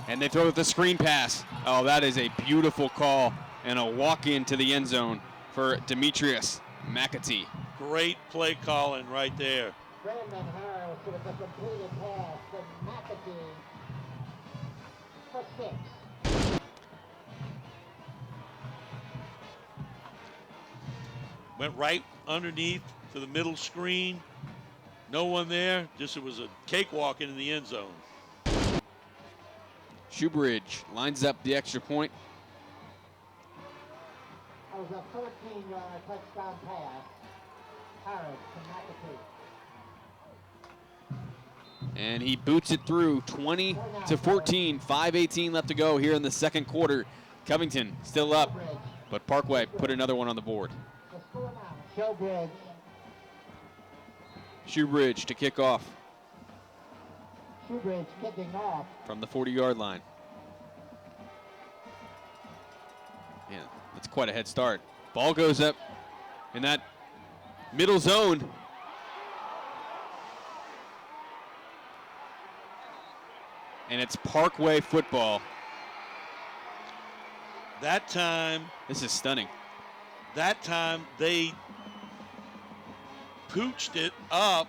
And they throw the screen pass. Oh, that is a beautiful call and a walk into the end zone for Demetrius McAtee. Great play calling right there. Brandon Harris with a completed pass to McAtee for 6. Went right underneath to the middle screen. No one there. Just it was a cakewalk into the end zone. Shoebridge lines up the extra point. That was a 14-yard touchdown pass. Harris to McAtee. And he boots it through 20-14. 5:18 left to go here in the second quarter. Covington still up, but Parkway put another one on the board. Showbridge. Shoebridge to kick off Shoebridge kicking off. from the 40-yard line. Yeah, that's quite a head start. Ball goes up in that middle zone. And it's Parkway football. That time, This is stunning. that time they pooched it up.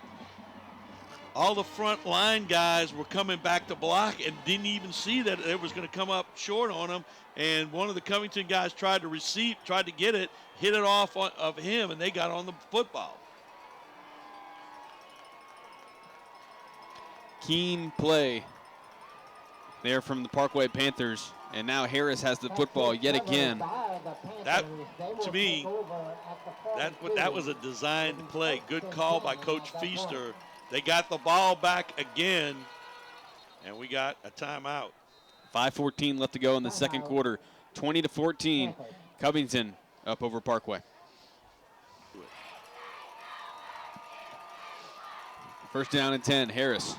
All the front line guys were coming back to block and didn't even see that it was going to come up short on them. And one of the Covington guys tried to get it, hit it off of him, and they got on the football. Keen play there from the Parkway Panthers. And now Harris has the football yet again. That, to me, that was a designed play. Good call by Coach Feaster. They got the ball back again, and we got a timeout. 5:14 left to go in the second quarter. 20-14, Covington up over Parkway. First down and 10, Harris.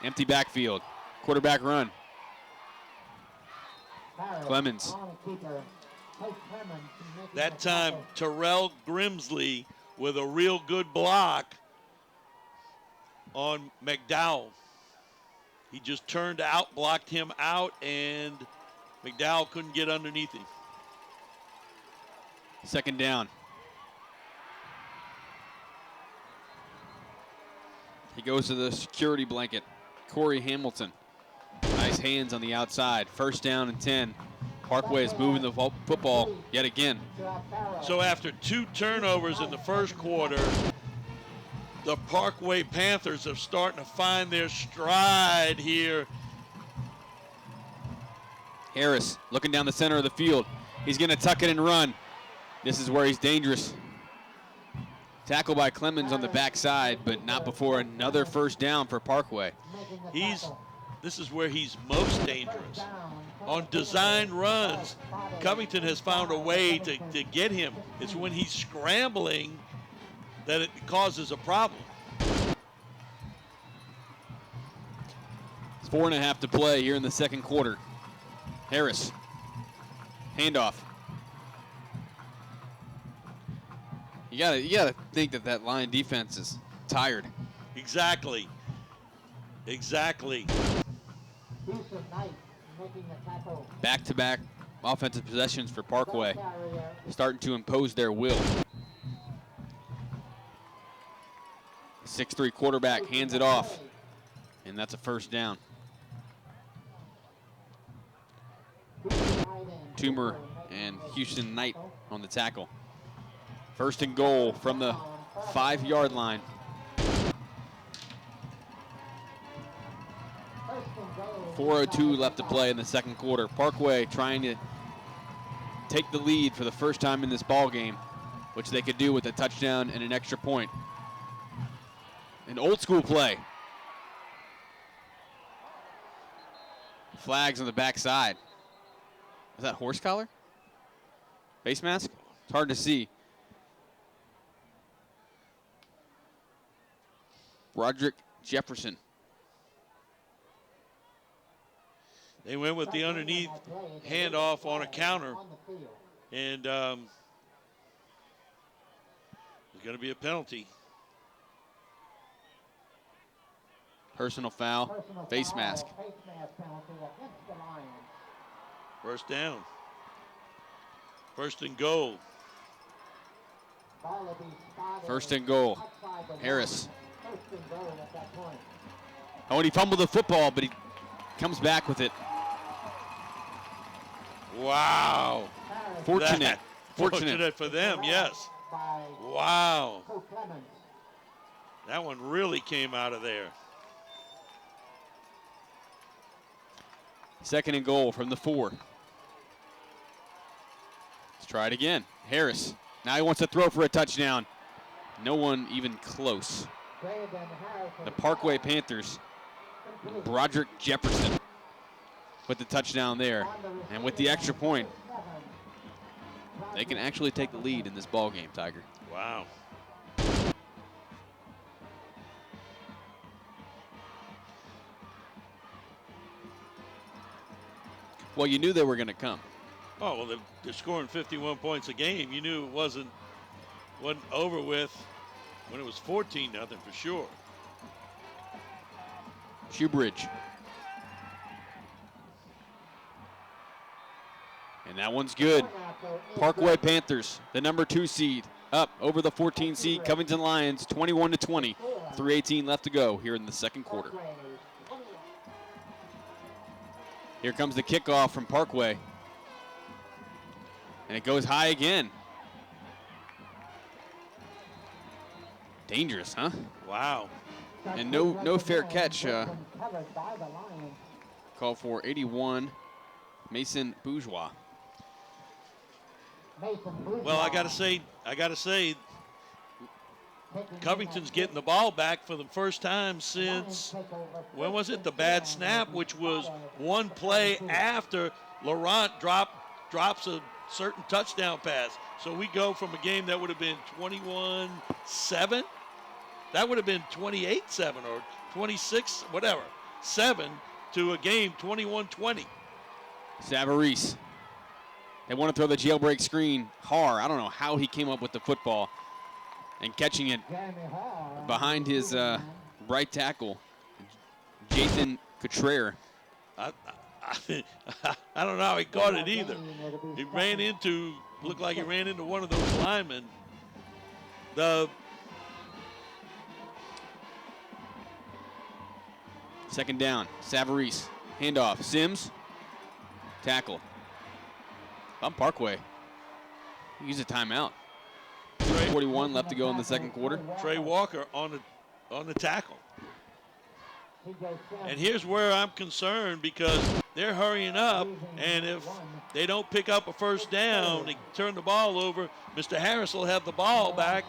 Empty backfield, quarterback run. Clemens. That time, Terrell Grimsley with a real good block on McDowell. He just turned out, blocked him out, and McDowell couldn't get underneath him. Second down. He goes to the security blanket. Corey Hamilton. Nice hands on the outside. First down and 10. Parkway is moving the football yet again. So after 2 turnovers in the first quarter, the Parkway Panthers are starting to find their stride here. Harris looking down the center of the field. He's going to tuck it and run. This is where he's dangerous. Tackle by Clemens on the backside, but not before another first down for Parkway. This is where he's most dangerous. On designed runs, Covington has found a way to get him. It's when he's scrambling that it causes a problem. It's 4.5 to play here in the second quarter. Harris, handoff. You gotta think that line defense is tired. Exactly. Back-to-back offensive possessions for Parkway, starting to impose their will. 6'3" quarterback hands it off, and that's a first down. Toomer and Houston Knight on the tackle. First and goal from the 5-yard line. .402 left to play in the second quarter. Parkway trying to take the lead for the first time in this ball game, which they could do with a touchdown and an extra point. An old school play. Flags on the backside. Is that horse collar? Face mask? It's hard to see. Roderick Jefferson. They went with the underneath handoff on a counter, and there's going to be a penalty. Personal foul, face mask. Face mask penalty against the Lions. First down. First and goal. Ball will be spotted First and goal. outside the Harris. line. First and goal at that point. Oh, and he fumbled the football, but he comes back with it. Wow. Fortunate. Fortunate for them, yes. By Wow. Coach Clemens. That one really came out of there. Second and goal from the 4. Let's try it again. Harris. Now he wants to throw for a touchdown. No one even close. The Parkway Panthers. Broderick Jefferson with the touchdown there. And with the extra point, they can actually take the lead in this ball game, Tiger. Wow. Well, you knew they were going to come. Oh, well, they're scoring 51 points a game. You knew it wasn't over with when it was 14-0 for sure. Shoebridge. And that one's good. Parkway Panthers, the number 2 seed, up over the 14 seed Covington Lions, 21-20. 3:18 left to go here in the second quarter. Here comes the kickoff from Parkway. And it goes high again. Dangerous, huh? Wow. And no fair catch. Called for 81, Mason Bourgeois. Well, I gotta say, Covington's getting the ball back for the first time since, when was it? The bad snap, which was one play after Laurent drops a certain touchdown pass. So we go from a game that would have been 21-7, that would have been 28-7 or 26, whatever, 7 to a game 21-20. Savarese. They want to throw the jailbreak screen. Har, I don't know how he came up with the football and catching it behind his right tackle, Jathan Cotrere. I don't know how he caught it either. He looked like he ran into one of those linemen. Second down, Savarese. Handoff, Sims. Tackle. On Parkway. Use a timeout. 41 left to go in the second quarter. Trey Walker on the tackle. And here's where I'm concerned, because they're hurrying up, and if they don't pick up a first down and turn the ball over, Mr. Harris will have the ball back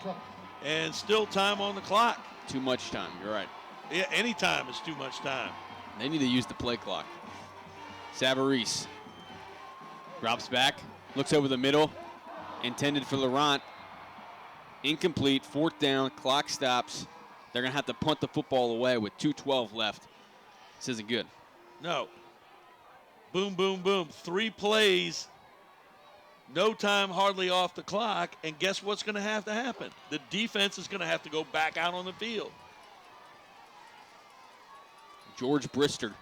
and still time on the clock. Too much time, you're right. Yeah, any time is too much time. They need to use the play clock. Savarese drops back, looks over the middle, intended for Laurent. Incomplete, 4th down, clock stops. They're going to have to punt the football away with 2:12 left. This isn't good. No. Boom, boom, boom. 3 plays, no time hardly off the clock, and guess what's going to have to happen? The defense is going to have to go back out on the field. George Brister.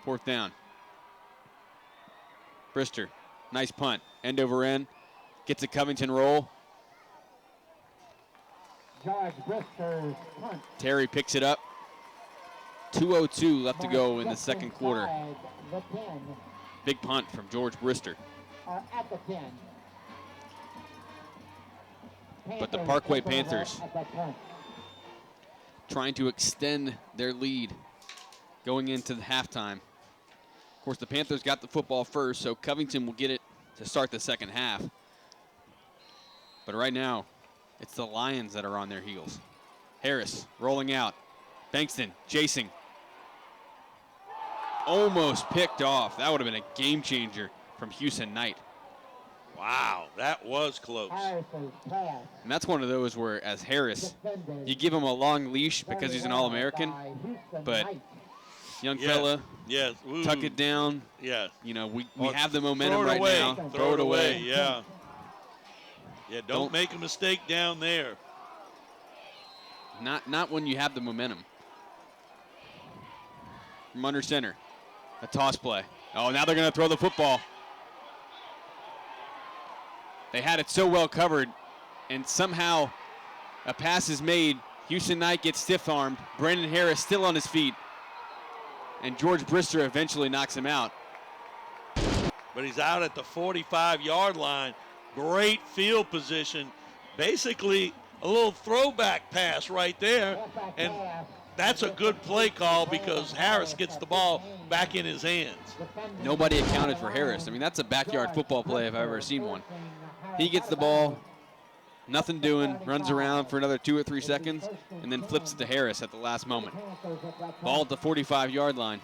Fourth down. Brister, nice punt. End over end. Gets a Covington roll. George Brister's punt. Terry picks it up. 2:02 left to go in the second quarter. The 10, Big punt from George Brister. at the 10. But the Parkway Panthers take over Panthers at that point. trying to extend their lead going into the halftime. Of course, the Panthers got the football first, so Covington will get it to start the second half. But right now, it's the Lions that are on their heels. Harris rolling out. Bankston chasing. Almost picked off. That would have been a game changer from Houston Knight. Wow, that was close. Harris's pass. And that's one of those where, as Harris, you give him a long leash because he's an All-American, By Houston but Knight. young Yeah. fella, Yes. Ooh. tuck it down. Yeah. You know, we Or have the momentum throw it right away. now. Throw it away. Yeah. Yeah, don't make a mistake down there. Not when you have the momentum. From under center, a toss play. Oh, now they're going to throw the football. They had it so well covered, and somehow a pass is made. Houston Knight gets stiff-armed. Brandon Harris still on his feet, and George Brister eventually knocks him out. But he's out at the 45-yard line. Great field position. Basically, a little throwback pass right there, and that's a good play call because Harris gets the ball back in his hands. Nobody accounted for Harris. I mean, that's a backyard football play if I've ever seen one. He gets the ball, nothing doing, runs around for another 2 or 3 seconds, and then flips it to Harris at the last moment. Ball at the 45-yard line.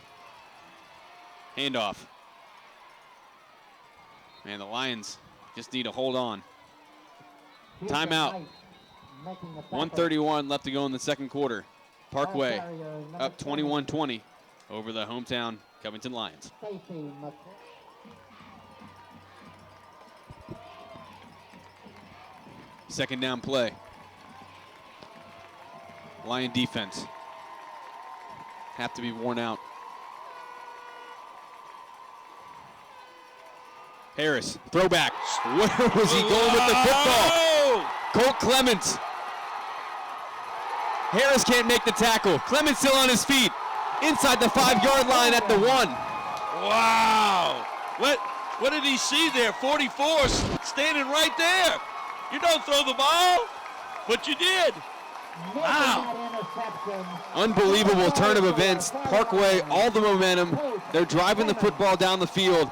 Handoff. Man, the Lions just need to hold on. Timeout. 1:31 left to go in the second quarter. Parkway up 21-20 over the hometown Covington Lions. Second down play. Lion defense have to be worn out. Harris, throwback. Where was he going with the football? Colt Clements. Harris can't make the tackle. Clements still on his feet. Inside the 5-yard line at the 1. Wow. What did he see there? 44 standing right there. You don't throw the ball, but you did. Wow. Unbelievable turn of events. Parkway, all the momentum. They're driving the football down the field,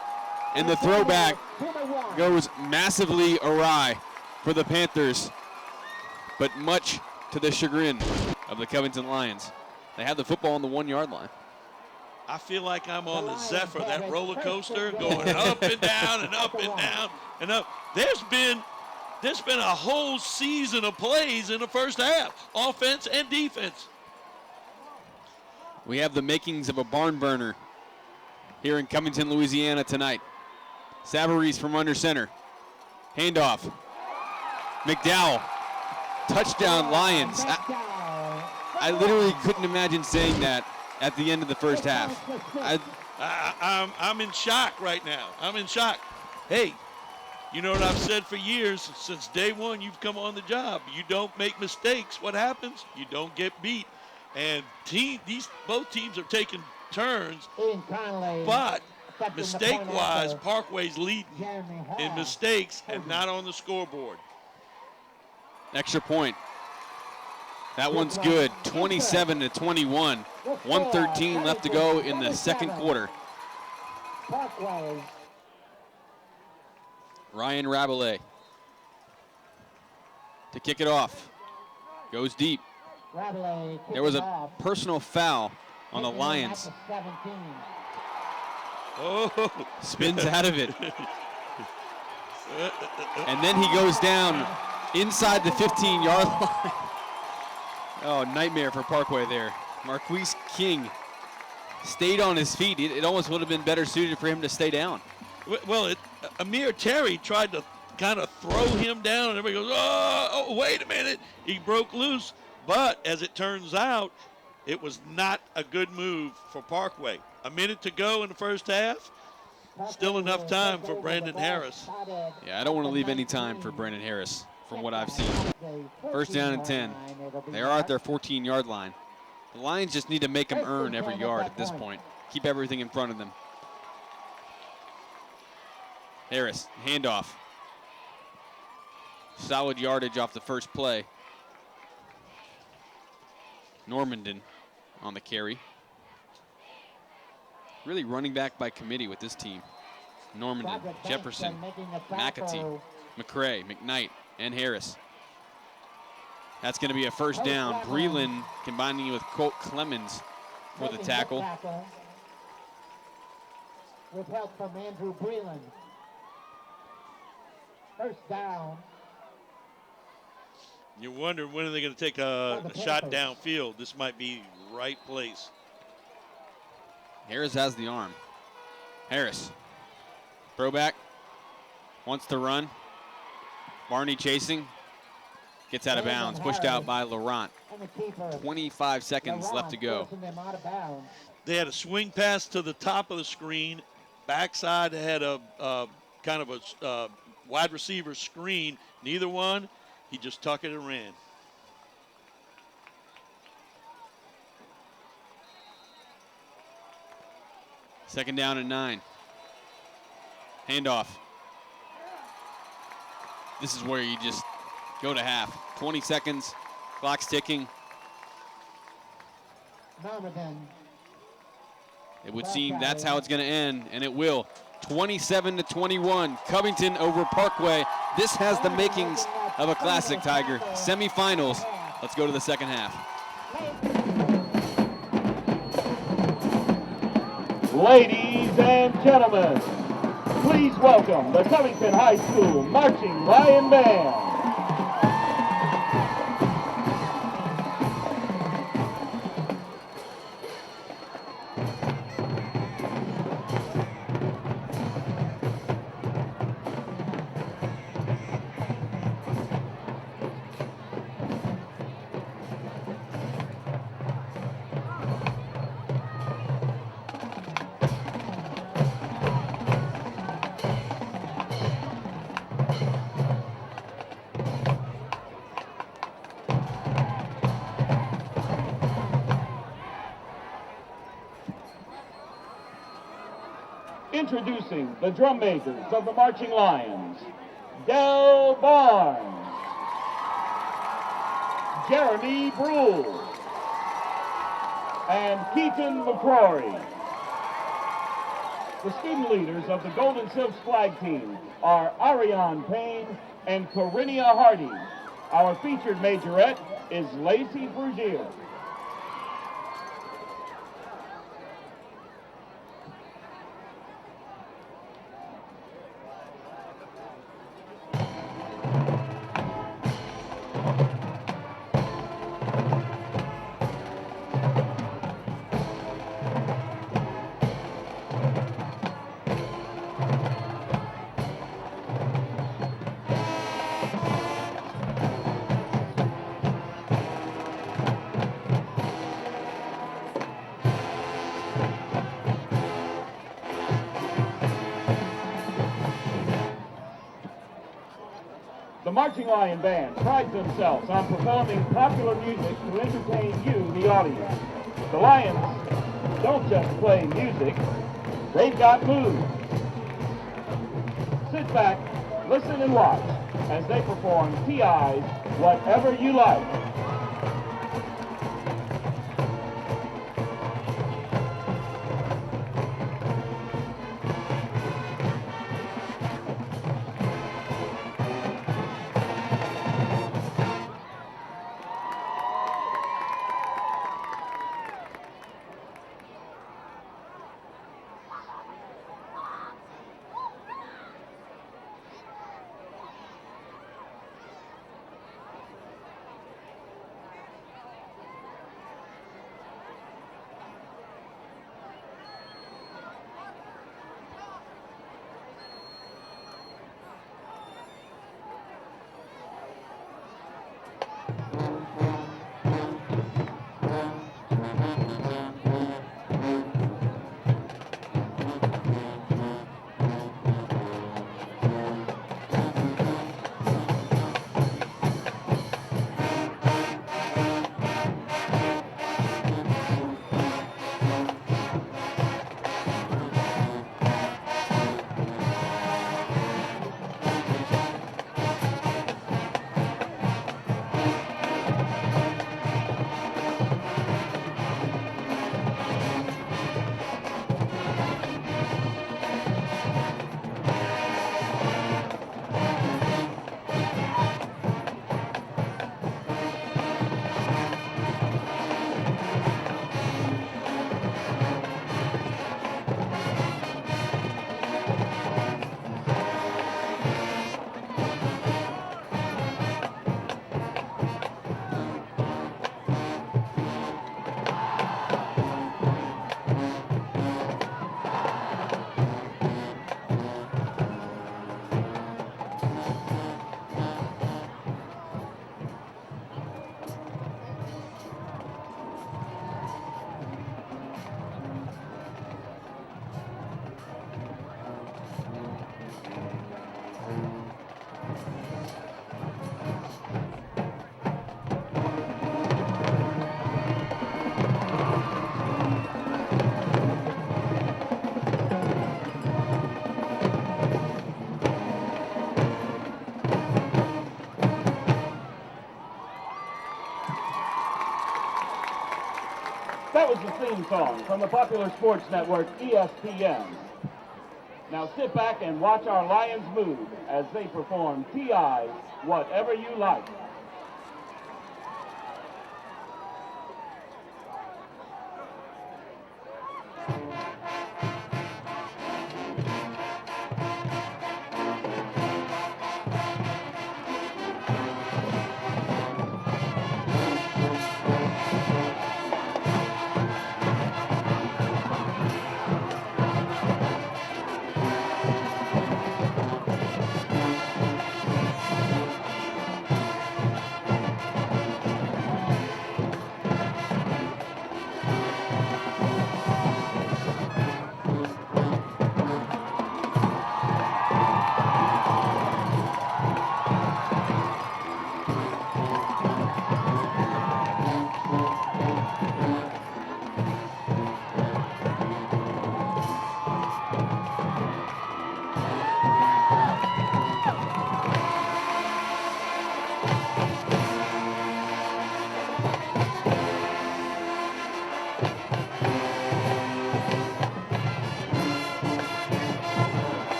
and the throwback goes massively awry for the Panthers, but much to the chagrin of the Covington Lions. They have the football on the 1-yard line. I feel like I'm on the Zephyr, that roller coaster, going up and down and up and down and up. There's been a whole season of plays in the first half, offense and defense. We have the makings of a barn burner here in Covington, Louisiana tonight. Savarese from under center. Handoff. McDowell. Touchdown Lions. I literally couldn't imagine saying that at the end of the first half. I'm in shock right now. I'm in shock. Hey, you know what I've said for years, since day one you've come on the job. You don't make mistakes. What happens? You don't get beat. And both teams are taking turns, but mistake-wise, Parkway's leading in mistakes and not on the scoreboard. Extra point. That one's good. 27-21. 1:13 left to go in the second quarter. Ryan Rabelais to kick it off. Goes deep. There was a personal foul on the Lions. Oh. Spins out of it. And then he goes down inside the 15-yard line. Oh, nightmare for Parkway there. Marquise King stayed on his feet. It almost would have been better suited for him to stay down. Well, Amir Terry tried to kind of throw him down, and everybody goes, oh, wait a minute. He broke loose. But as it turns out, it was not a good move for Parkway. A minute to go in the first half. Still enough time for Brandon Harris. Yeah, I don't want to leave any time for Brandon Harris from what I've seen. First down and 10. They are at their 14-yard line. The Lions just need to make them earn every yard at this point. Keep everything in front of them. Harris, handoff. Solid yardage off the first play. Normandin on the carry. Really running back by committee with this team. Normandin, Jefferson, McAtee, McCray, McKnight, and Harris. That's going to be a first down. Breland combining with Colt Clemens for the tackle. With help from Andrew Breland. First down. You wonder when are they going to take a shot downfield. This might be right place. Harris has the arm. Harris. Throwback. Wants to run. Barney chasing. Gets out of bounds. Pushed out by Laurent. 25 seconds left to go. They had a swing pass to the top of the screen. Backside had a kind of a wide receiver screen. Neither one. He just tucked it and ran. Second down and 9. Handoff. This is where you just go to half. 20 seconds. Clock's ticking. It would seem that's how it's going to end, and it will. 27-21. Covington over Parkway. This has the makings of a classic, Tiger. Semifinals. Let's go to the second half. Ladies and gentlemen, please welcome the Covington High School Marching Lion Band. Introducing the drum makers of the Marching Lions, Del Barnes, Jeremy Brule, and Keaton McCrory. The student leaders of the Golden Silks flag team are Ariane Payne and Corinia Hardy. Our featured majorette is Lacey Brugier. The Marching Lion Band prides themselves on performing popular music to entertain you, the audience. The Lions don't just play music, they've got moves. Sit back, listen and watch as they perform TI's Whatever You Like. That was the theme song from the popular sports network ESPN. Now sit back and watch our Lions move as they perform T.I.'s Whatever You Like.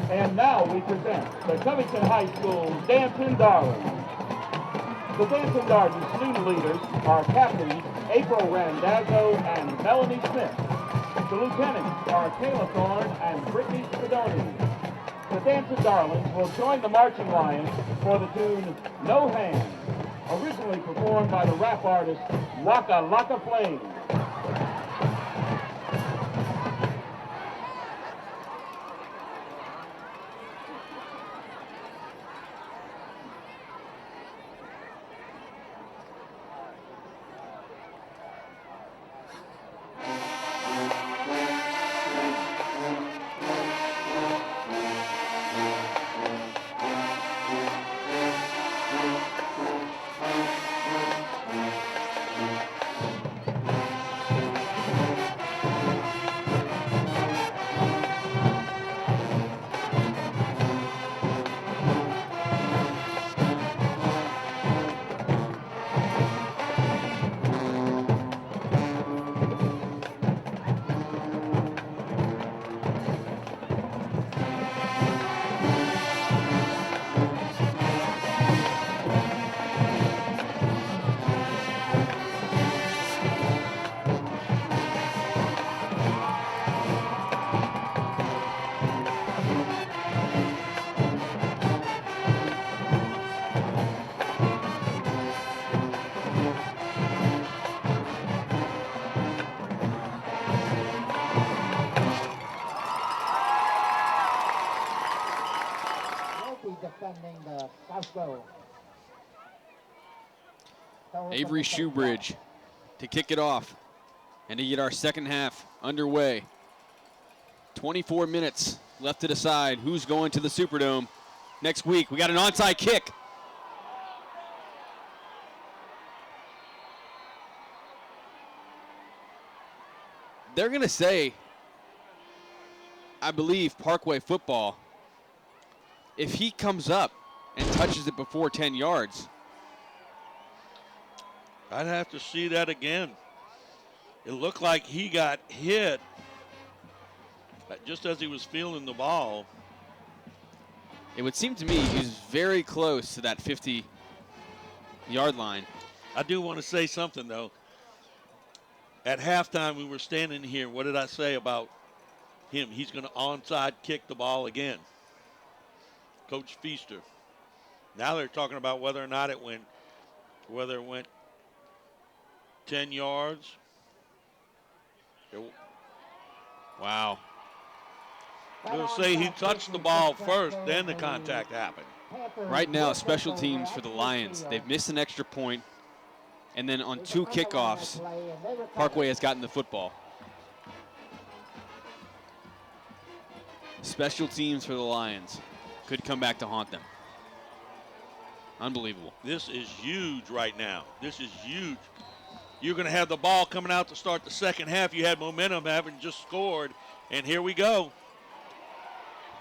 And now we present the Covington High School Dancing Darlings. The Dancing Darlings student leaders are captains April Randazzo and Melanie Smith. The lieutenants are Kayla Thorne and Brittany Spadoni. The Dancing Darlings will join the marching lions for the tune No Hands, originally performed by the rap artist Waka Laka Flame. Defending the South Row. Avery Shoebridge to kick it off and to get our second half underway. 24 minutes left to decide who's going to the Superdome next week. We got an onside kick. They're going to say, I believe, Parkway football. If he comes up and touches it before 10 yards. I'd have to see that again. It looked like he got hit just as he was feeling the ball. It would seem to me he was very close to that 50-yard line. I do want to say something, though. At halftime, we were standing here. What did I say about him? He's going to onside kick the ball again. Coach Feaster. Now they're talking about whether or not it went 10 yards. Wow. I'm going to say he touched the ball first, then the contact happened. Right now, special teams for the Lions, they've missed an extra point, and then on 2 kickoffs, Parkway has gotten the football. Special teams for the Lions could come back to haunt them. Unbelievable. This is huge right now. This is huge. You're going to have the ball coming out to start the second half. You had momentum, having just scored, and here we go.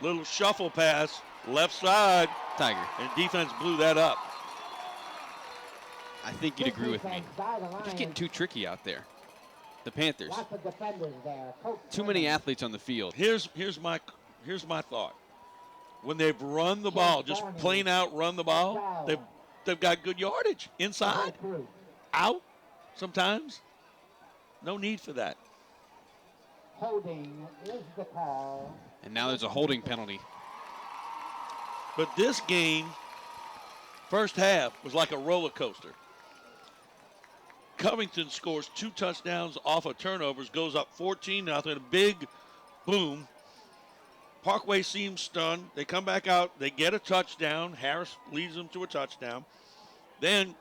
Little shuffle pass, left side. Tiger. And defense blew that up. I think you'd agree with me. They're just getting too tricky out there. The Panthers. Too many athletes on the field. Here's my thought. When they've run the ball, just plain out run the ball, they've got good yardage inside, out sometimes. No need for that. Holding is the call. And now there's a holding penalty. But this game, first half, was like a roller coaster. Covington scores 2 touchdowns off of turnovers, goes up 14-0, a big boom. Parkway seems stunned. They come back out. They get a touchdown. Harris leads them to a touchdown. Then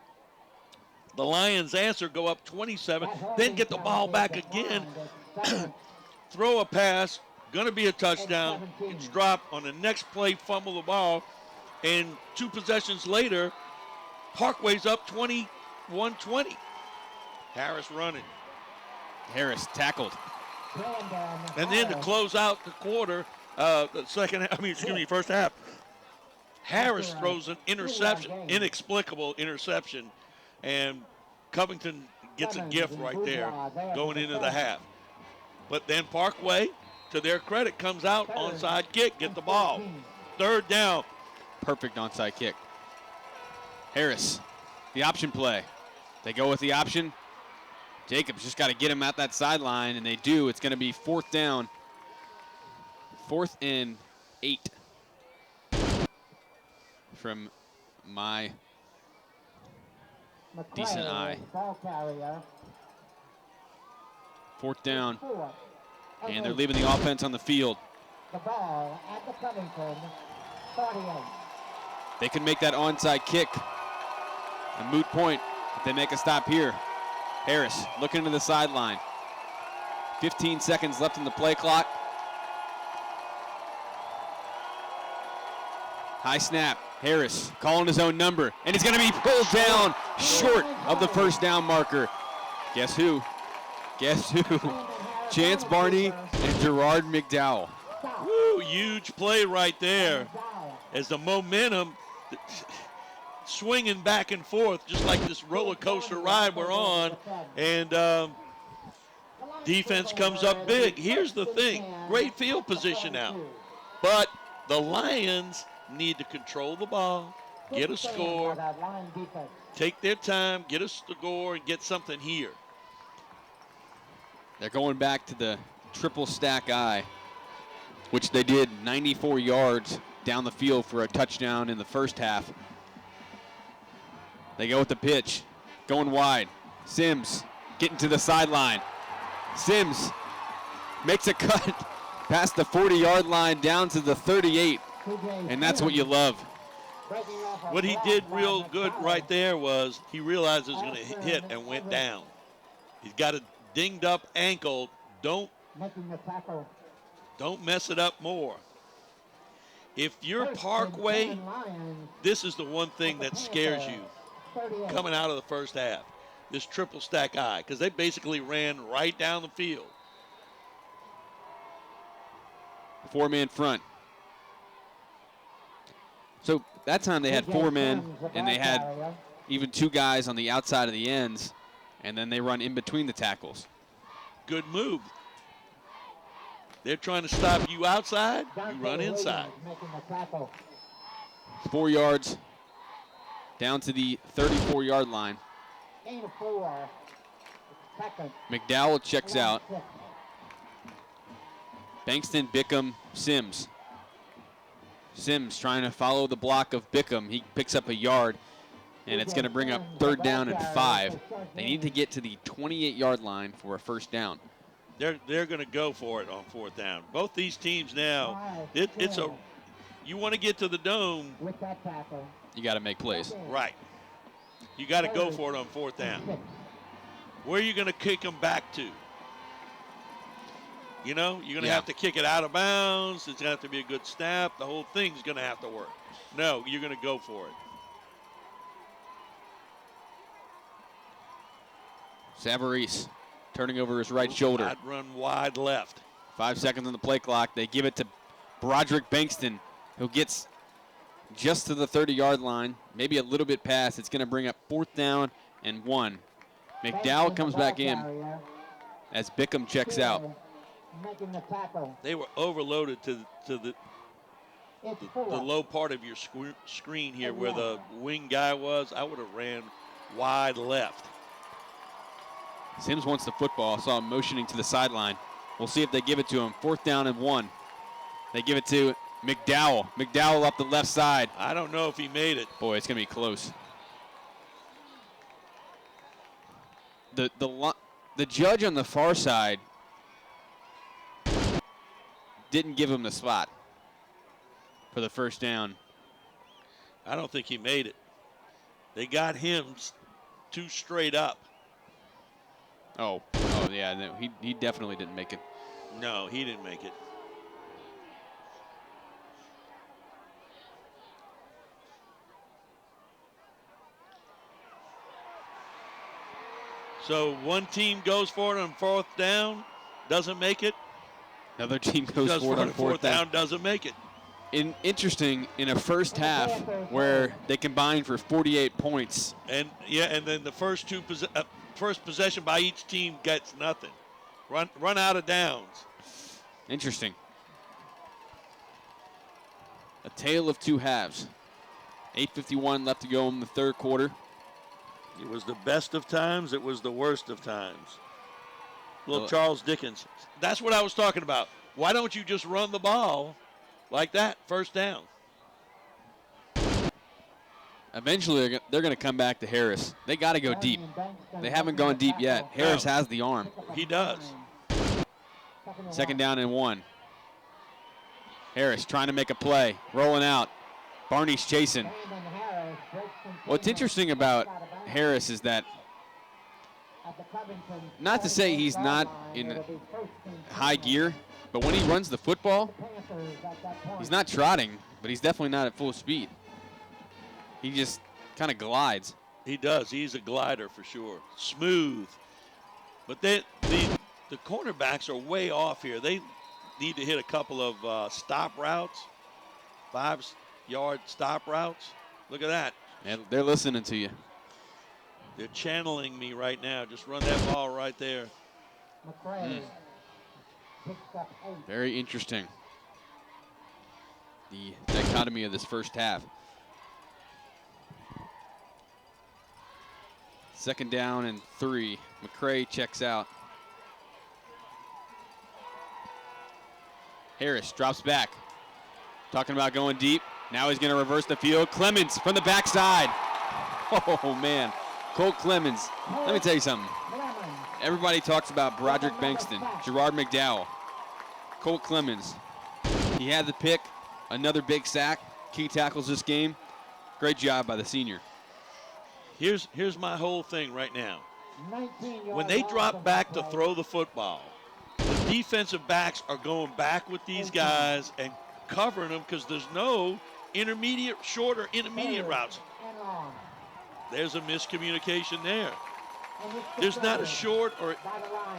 the Lions answer, go up 27, then get the ball back again. Throw a pass, going to be a touchdown. It's dropped on the next play, fumble the ball. And 2 possessions later, Parkway's up 21-20. Harris running. Harris tackled. And then to close out the quarter, first half, Harris throws an interception, inexplicable interception, and Covington gets a gift right there going into the half. But then Parkway, to their credit, comes out, onside kick, get the ball. 3rd down. Perfect onside kick. Harris, the option play. They go with the option. Jacobs just got to get him at that sideline, and they do. It's going to be 4th down. 4th and 8 from my decent eye. 4th down, and they're leaving the offense on the field. The ball at the Covington 48. They can make that onside kick a moot point if they make a stop here. Harris looking to the sideline. 15 seconds left in the play clock. High snap. Harris calling his own number, and he's going to be pulled down short of the first down marker. Guess who? Guess who? Chance Barney and Gerard McDowell. Woo, huge play right there as the momentum swinging back and forth, just like this roller coaster ride we're on, and defense comes up big. Here's the thing, great field position now, but the Lions need to control the ball, get a score, take their time, get a score, and get something here. They're going back to the triple stack I, which they did 94 yards down the field for a touchdown in the first half. They go with the pitch, going wide. Sims getting to the sideline. Sims makes a cut past the 40-yard line down to the 38, and that's what you love. What he did real good right there was he realized it was going to hit and went down. He's got a dinged up ankle. Don't mess it up more. If you're Parkway, this is the one thing that scares you coming out of the first half, this triple stack I, because they basically ran right down the field. 4-man front. So that time they had 4 men, and they had even 2 guys on the outside of the ends, and then they run in between the tackles. Good move. They're trying to stop you outside, you run inside. 4 yards down to the 34-yard line. McDowell checks out. Bankston, Bickham, Sims. Sims trying to follow the block of Bickham. He picks up a yard, and it's going to bring up 3rd down and 5. They need to get to the 28-yard line for a first down. They're going to go for it on 4th down. Both these teams now, it's a You want to get to the dome. With that tackle. You got to make plays. Right. You got to go for it on 4th down. Where are you going to kick them back to? You know, you're going to have to kick it out of bounds. It's going to have to be a good snap. The whole thing's going to have to work. No, you're going to go for it. Savarese turning over his right shoulder. I'd run wide left. 5 seconds on the play clock. They give it to Broderick Bankston, who gets just to the 30-yard line, maybe a little bit past. It's going to bring up 4th down and 1. McDowell comes back in as Bickham checks out. Making the tackle. They were overloaded to the low part of your screen here where the wing guy was. I would have ran wide left. Sims wants the football. I saw him motioning to the sideline. We'll see if they give it to him. 4th down and 1. They give it to McDowell. McDowell up the left side. I don't know if he made it. Boy, it's going to be close. The judge on the far side didn't give him the spot for the 1st down. I don't think he made it. They got him too straight up. Oh yeah, no, he definitely didn't make it. No, he didn't make it. So one team goes for it on 4th down, doesn't make it. Another team goes for it on 4th down, doesn't make it. Interesting in a first half where they combined for 48 points. And then the first first possession by each team gets nothing. Run out of downs. Interesting. A tale of 2 halves. 8:51 left to go in the 3rd quarter. It was the best of times. It was the worst of times. Little Charles Dickens. That's what I was talking about. Why don't you just run the ball like that, 1st down? Eventually, they're going to come back to Harris. They got to go deep. They haven't gone deep yet. Harris has the arm. He does. 2nd down and 1. Harris trying to make a play, rolling out. Barney's chasing. What's interesting about Harris is that, not to say he's not in high gear, but when he runs the football, he's not trotting, but he's definitely not at full speed. He just kind of glides. He does. He's a glider for sure. Smooth. But the cornerbacks are way off here. They need to hit a couple of stop routes, 5-yard stop routes. Look at that. And they're listening to you. They're channeling me right now. Just run that ball right there. Very interesting. The dichotomy of this first half. 2nd down and 3. McCray checks out. Harris drops back. Talking about going deep. Now he's going to reverse the field. Clemens from the backside. Oh, man. Colt Clemens. Let me tell you something. Everybody talks about Broderick Bankston, Gerard McDowell, Colt Clemens. He had the pick. Another big sack. Key tackles this game. Great job by the senior. Here's my whole thing right now. When they drop back to throw the football, the defensive backs are going back with these guys and covering them because there's no short or intermediate routes. There's a miscommunication there. There's not a short or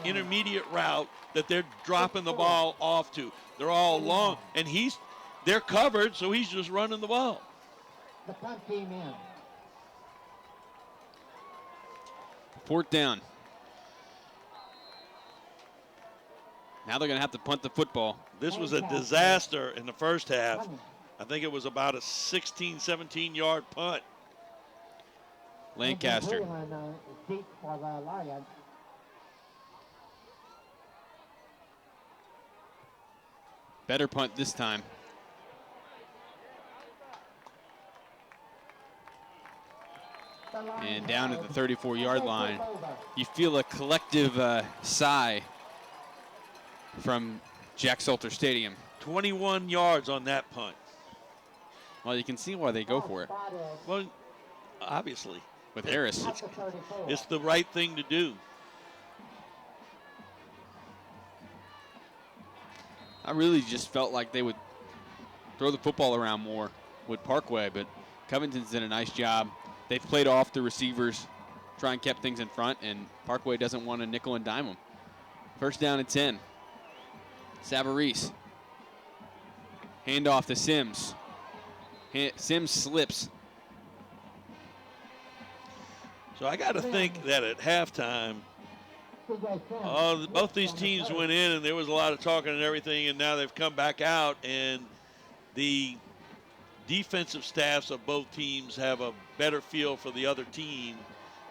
intermediate route that they're dropping the ball off to. They're all long, and they're covered, so he's just running the ball. The punt team in. 4th down. Now they're going to have to punt the football. This was a disaster in the first half. I think it was about a 16, 17-yard punt. Lancaster. Better punt this time. And down at the 34-yard line, you feel a collective sigh from Jack Salter Stadium. 21 yards on that punt. Well, you can see why they go for it. Well, obviously. With Harris. It's the right thing to do. I really just felt like they would throw the football around more with Parkway, but Covington's did a nice job. They've played off the receivers, try and kept things in front, and Parkway doesn't want to nickel and dime them. First down and 10. Savarese. Handoff to Sims. Sims slips. So I got to think that at halftime, both these teams went in and there was a lot of talking and everything, and now they've come back out, and the defensive staffs of both teams have a better feel for the other team,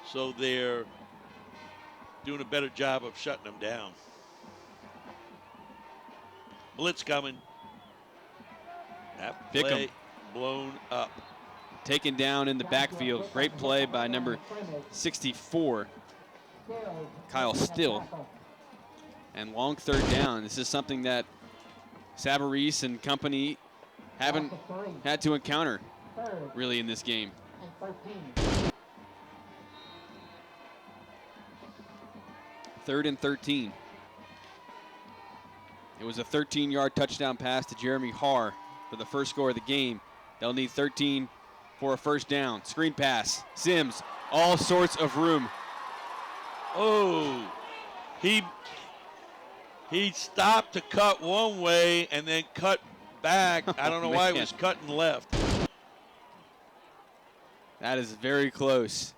so they're doing a better job of shutting them down. Blitz coming. That play blown up. Taken down in the backfield. Great play by number 64, Kyle Still. And long third down. This is something that Savarese and company haven't had to encounter really in this game. Third and 13. It was a 13-yard touchdown pass to Jeremy Harr for the first score of the game. They'll need 13 for a first down. Screen pass. Sims, all sorts of room. Oh, he stopped to cut one way and then cut back. I don't know why he was cutting left. That is very close.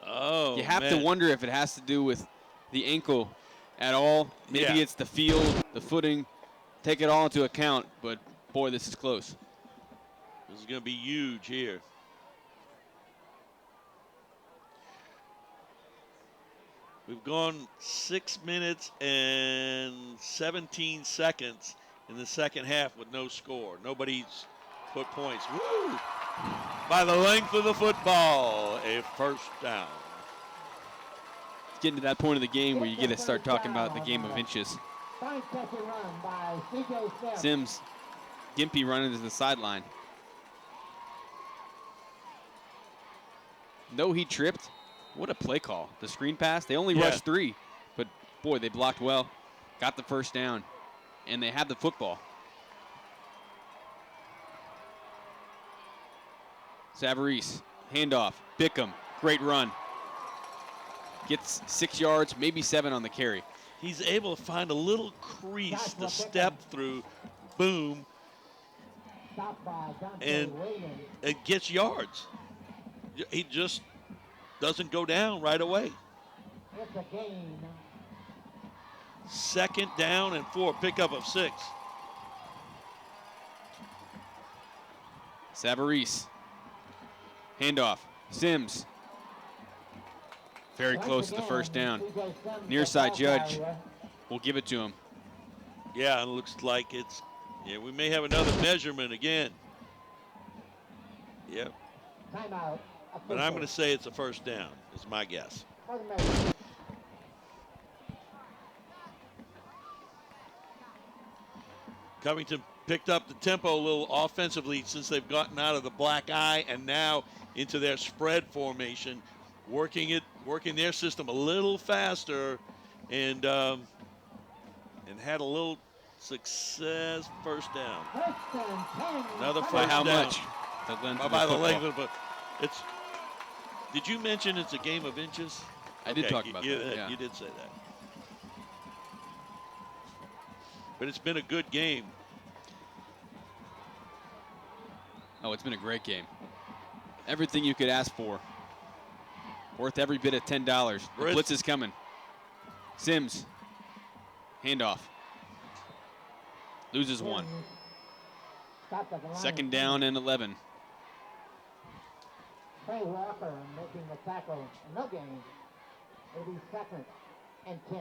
Oh, you have to wonder if it has to do with the ankle at all. Maybe it's the field, the footing. Take it all into account, but boy, this is close. This is going to be huge here. We've gone 6 minutes and 17 seconds in the second half with no score. Nobody's put points. Woo! By the length of the football, a first down. It's getting to that point of the game where you get to start talking about the game of inches. Sims, Gimpy running to the sideline. No, he tripped. What a play call. The screen pass, they only rushed 3, but boy, they blocked well. Got the first down, and they had the football. Savarese, handoff, Bickham, great run. Gets 6 yards, maybe 7 on the carry. He's able to find a little crease to step through, boom, and it gets yards. He just doesn't go down right away. Second down and 4, pickup of 6. Savarese, handoff, Sims. Very close to the first down. Near side judge will give it to him. Yeah, it looks like it's, we may have another measurement again. Yep. But I'm going to say it's a first down, is my guess. Covington picked up the tempo a little offensively since they've gotten out of the black eye and now into their spread formation, working their system a little faster, and had a little success. First down. Another first down. By how much? By the length of it. It's. Did you mention it's a game of inches? I did talk about that. Yeah. You did say that. But it's been a good game. Oh, it's been a great game. Everything you could ask for. Worth every bit of $10. The blitz is coming. Sims. Handoff. Loses 1. Second down and 11. Trey Walker making the tackle. No gain. It'll be second and 10.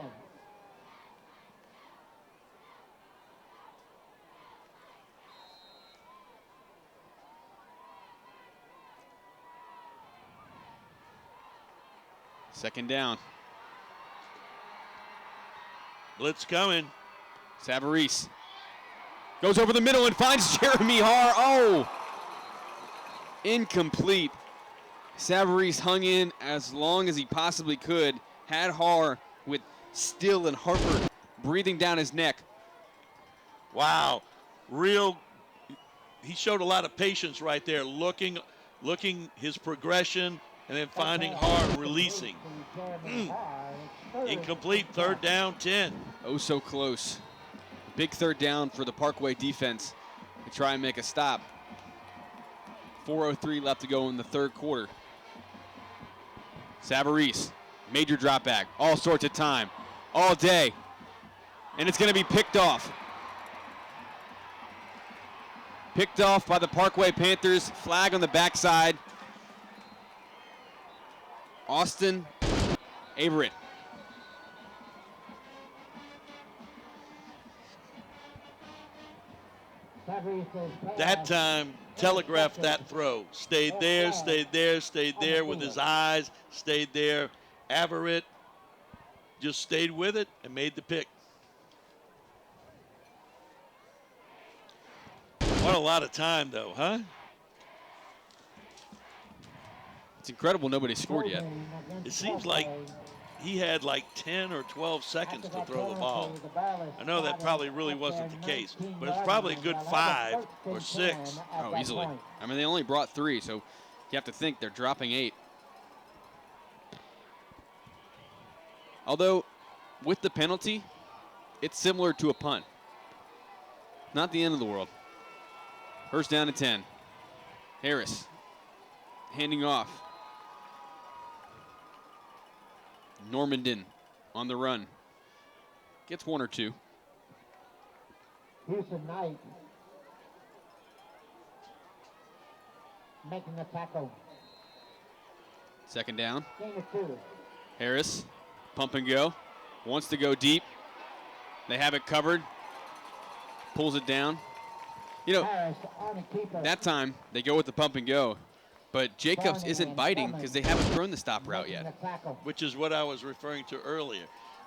Second down. Blitz coming. Savarese goes over the middle and finds Jeremy Harr. Oh, incomplete. Savarese hung in as long as he possibly could, had Haar with Still and Harper breathing down his neck. Wow, he showed a lot of patience right there, looking his progression and then finding Haar and releasing. Incomplete, 3rd down, 10. Oh, so close. Big 3rd down for the Parkway defense to try and make a stop. 4:03 left to go in the 3rd quarter. Savarese, major drop back, all sorts of time, all day, and it's going to be picked off. Picked off by the Parkway Panthers, flag on the backside. Austin Averett. That time, telegraphed that throw. Stayed there, stayed there, stayed there with his eyes, stayed there. Averett just stayed with it and made the pick. What a lot of time, though, huh? It's incredible nobody scored yet. It seems like he had like 10 or 12 seconds to throw the ball. I know that probably really wasn't the case, but it's probably a good 5 or 6. Oh, easily. I mean, they only brought 3, so you have to think they're dropping 8. Although, with the penalty, it's similar to a punt. Not the end of the world. 1st down and 10. Harris handing off. Normandin on the run. Gets 1 or 2. Houston Knight making the tackle. 2nd down. Gain of 2. Harris, pump and go. Wants to go deep. They have it covered. Pulls it down. You know, Harris on a keeper. that time they go with the pump and go. But Jacobs isn't biting because they haven't thrown the stop route yet. Which is what I was referring to earlier.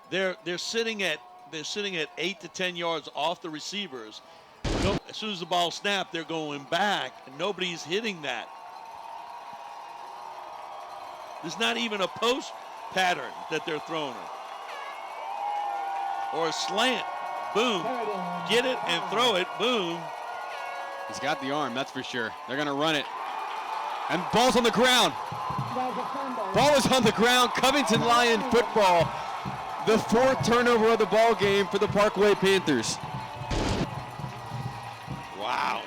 They're sitting at 8 to 10 yards off the receivers. As soon as the ball snapped, they're going back, and nobody's hitting that. There's not even a post pattern that they're throwing it. Or a slant. Boom. Get it and throw it. Boom. He's got the arm, that's for sure. They're going to run it. And ball's on the ground. Ball is on the ground. Covington Lion football. The 4th turnover of the ball game for the Parkway Panthers. Wow.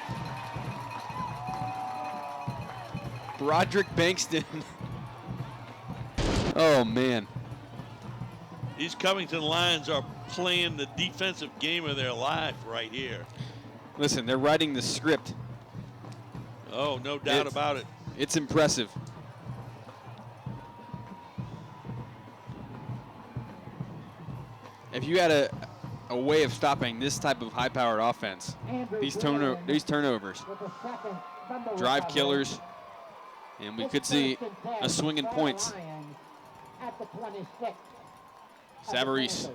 Broderick Bankston. Oh, man. These Covington Lions are playing the defensive game of their life right here. Listen, they're writing the script. Oh, no doubt about it. It's impressive. If you had a way of stopping this type of high-powered offense, these turnovers, drive killers, and we could see a swing in points. Savarese.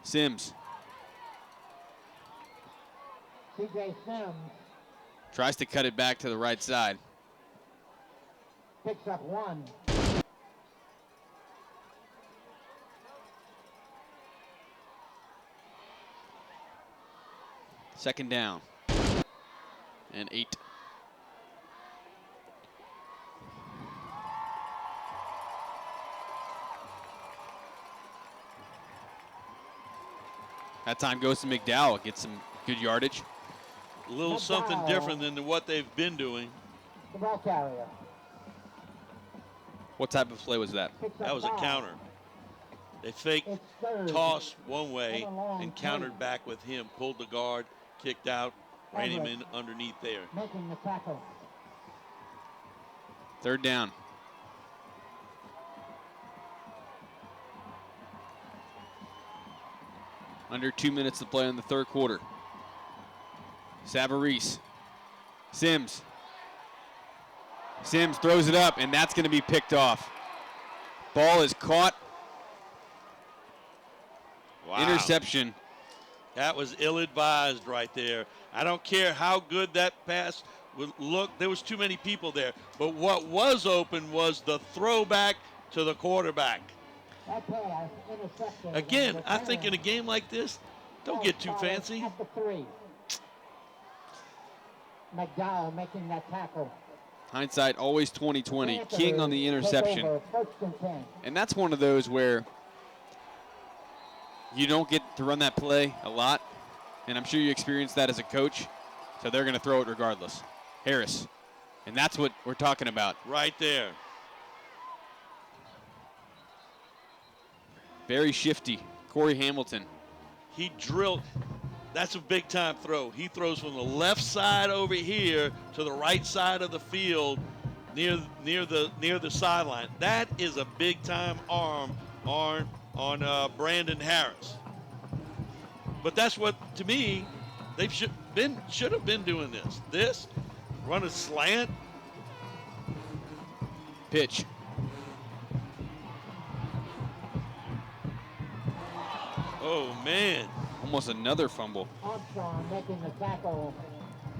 Sims. CJ Sims Tries to cut it back to the right side. picks up 1. Second down. And 8. That time goes to McDowell. Gets some good yardage. A little something different than what they've been doing. The ball carrier. What type of play was that? That was a counter. They faked toss one way and countered back with him. Pulled the guard, kicked out, ran him in underneath there. Making the tackle. Third down. Under 2 minutes to play in the third quarter. Savarese. Sims. Sims throws it up, and that's going to be picked off. Ball is caught. Wow. Interception. That was ill-advised right there. I don't care how good that pass would look. There was too many people there. But what was open was the throwback to the quarterback. Again, I think in a game like this, don't get too fancy. McDowell making that tackle. Hindsight always 20/20. King on the interception. And that's one of those where you don't get to run that play a lot. And I'm sure you experienced that as a coach. So they're going to throw it regardless. Harris. And that's what we're talking about. Right there. Very shifty. Corey Hamilton. He drilled. That's a big time throw. He throws from the left side over here to the right side of the field near the sideline. That is a big time arm on Brandon Harris. But that's what, to me, they should have been doing this. This, run a slant. Pitch. Oh, man. Almost another fumble. Armstrong making the tackle.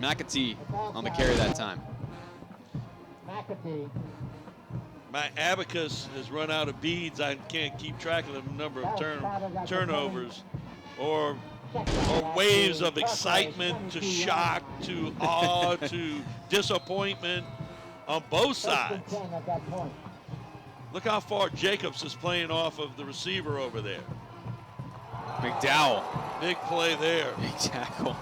McAtee on the carry that time. McAtee. My abacus has run out of beads. I can't keep track of the number of turnovers or waves of excitement to shock to awe to disappointment on both sides. Look how far Jacobs is playing off of the receiver over there. McDowell. Big play there. Big tackle.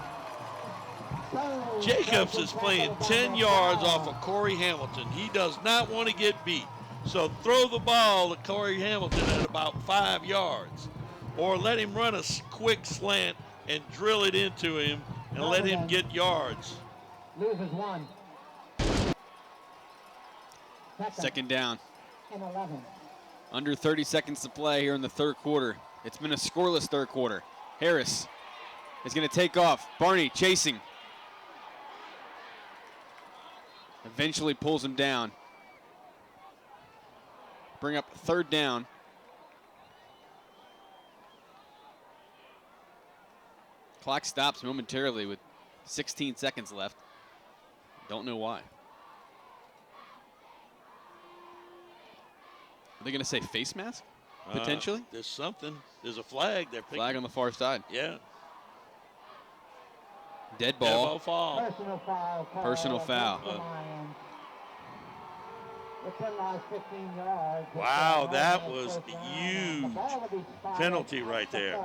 Jacobs is playing 10 yards off of Corey Hamilton. He does not want to get beat. So throw the ball to Corey Hamilton at about 5 yards. Or let him run a quick slant and drill it into him and let him get yards. Loses one. Second down. And 11. Under 30 seconds to play here in the third quarter. It's been a scoreless third quarter. Harris is going to take off. Barney chasing. Eventually pulls him down. Bring up third down. Clock stops momentarily with 16 seconds left. Don't know why. Are they going to say face mask? Potentially? There's something. There's a flag. They're picking. Flag on the far side. Yeah. Dead ball. Dead ball fall. Personal foul. Personal foul. Within last 15 yards. Wow, that was a huge penalty right there.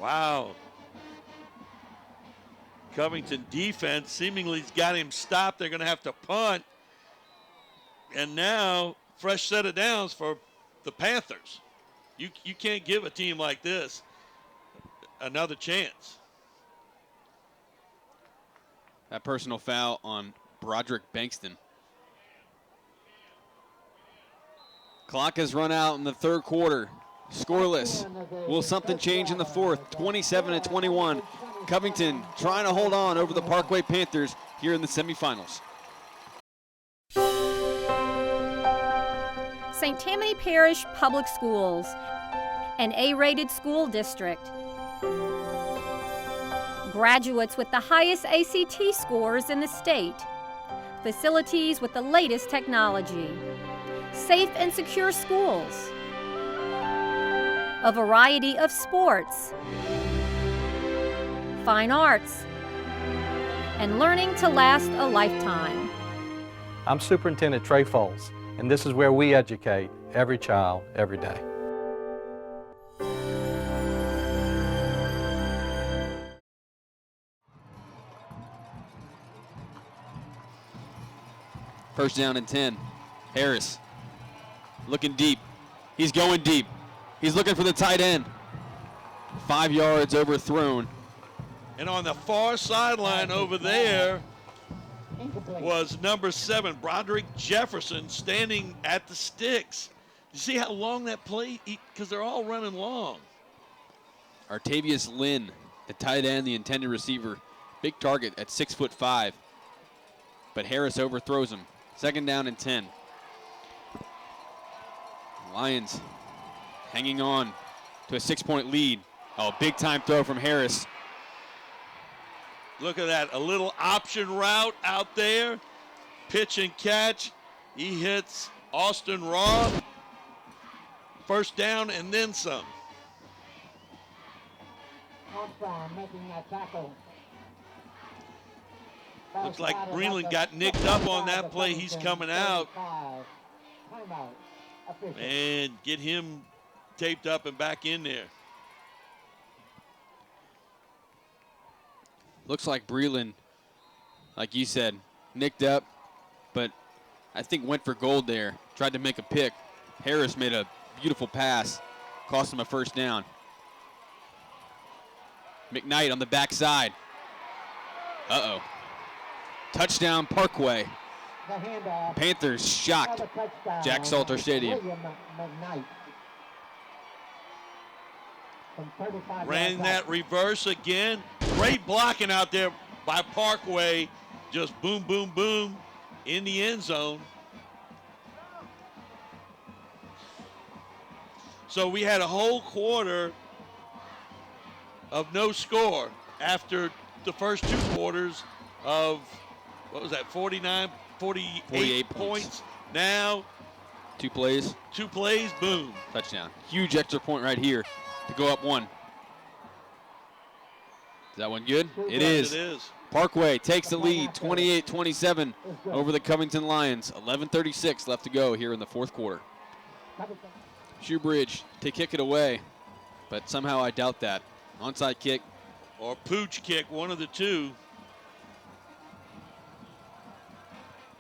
Wow. Covington defense seemingly has got him stopped. They're going to have to punt. And now, fresh set of downs for the Panthers. You can't give a team like this another chance. That personal foul on Broderick Bankston. Clock has run out in the third quarter. Scoreless. Will something change in the fourth? 27-21. Covington trying to hold on over the Parkway Panthers here in the semifinals. St. Tammany Parish Public Schools, an A-rated school district. Graduates with the highest ACT scores in the state. Facilities with the latest technology. Safe and secure schools. A variety of sports. Fine arts. And learning to last a lifetime. I'm Superintendent Trey Foles, and this is where we educate every child, every day. First down and 10. Harris looking deep. He's going deep. He's looking for the tight end. 5 yards overthrown. And on the far sideline over there was number 7, Broderick Jefferson, standing at the sticks. You see how long that play, because they're all running long. Artavius Lynn, the tight end, the intended receiver. Big target at 6'5". But Harris overthrows him. Second down and 10. Lions hanging on to a 6-point lead. Oh, big time throw from Harris. Look at that, a little option route out there. Pitch and catch. He hits Austin Roth. First down and then some. Armstrong making that tackle. Looks like Breland got nicked up on that play. He's coming out. Timeout. Official. And get him taped up and back in there. Looks like Breland, like you said, nicked up, but I think went for gold there. Tried to make a pick. Harris made a beautiful pass. Cost him a first down. McKnight on the backside. Uh-oh. Touchdown Parkway. The handoff. Panthers shocked. Another touchdown. Jack Salter Stadium. William McKnight. From 35 Ran yards that out. reverse again. Great blocking out there by Parkway. Just boom, boom, boom in the end zone. So we had a whole quarter of no score after the first 2 quarters of, what was that, 48 points. Now, 2 plays. 2 plays, boom. Touchdown. Huge extra point right here to go up 1. Is that one good? It Yes, is. it is. Parkway takes the lead, 28-27 over the Covington Lions. 11:36 left to go here in the 4th quarter. Shoebridge to kick it away, but somehow I doubt that. Onside kick. Or pooch kick, one of the two.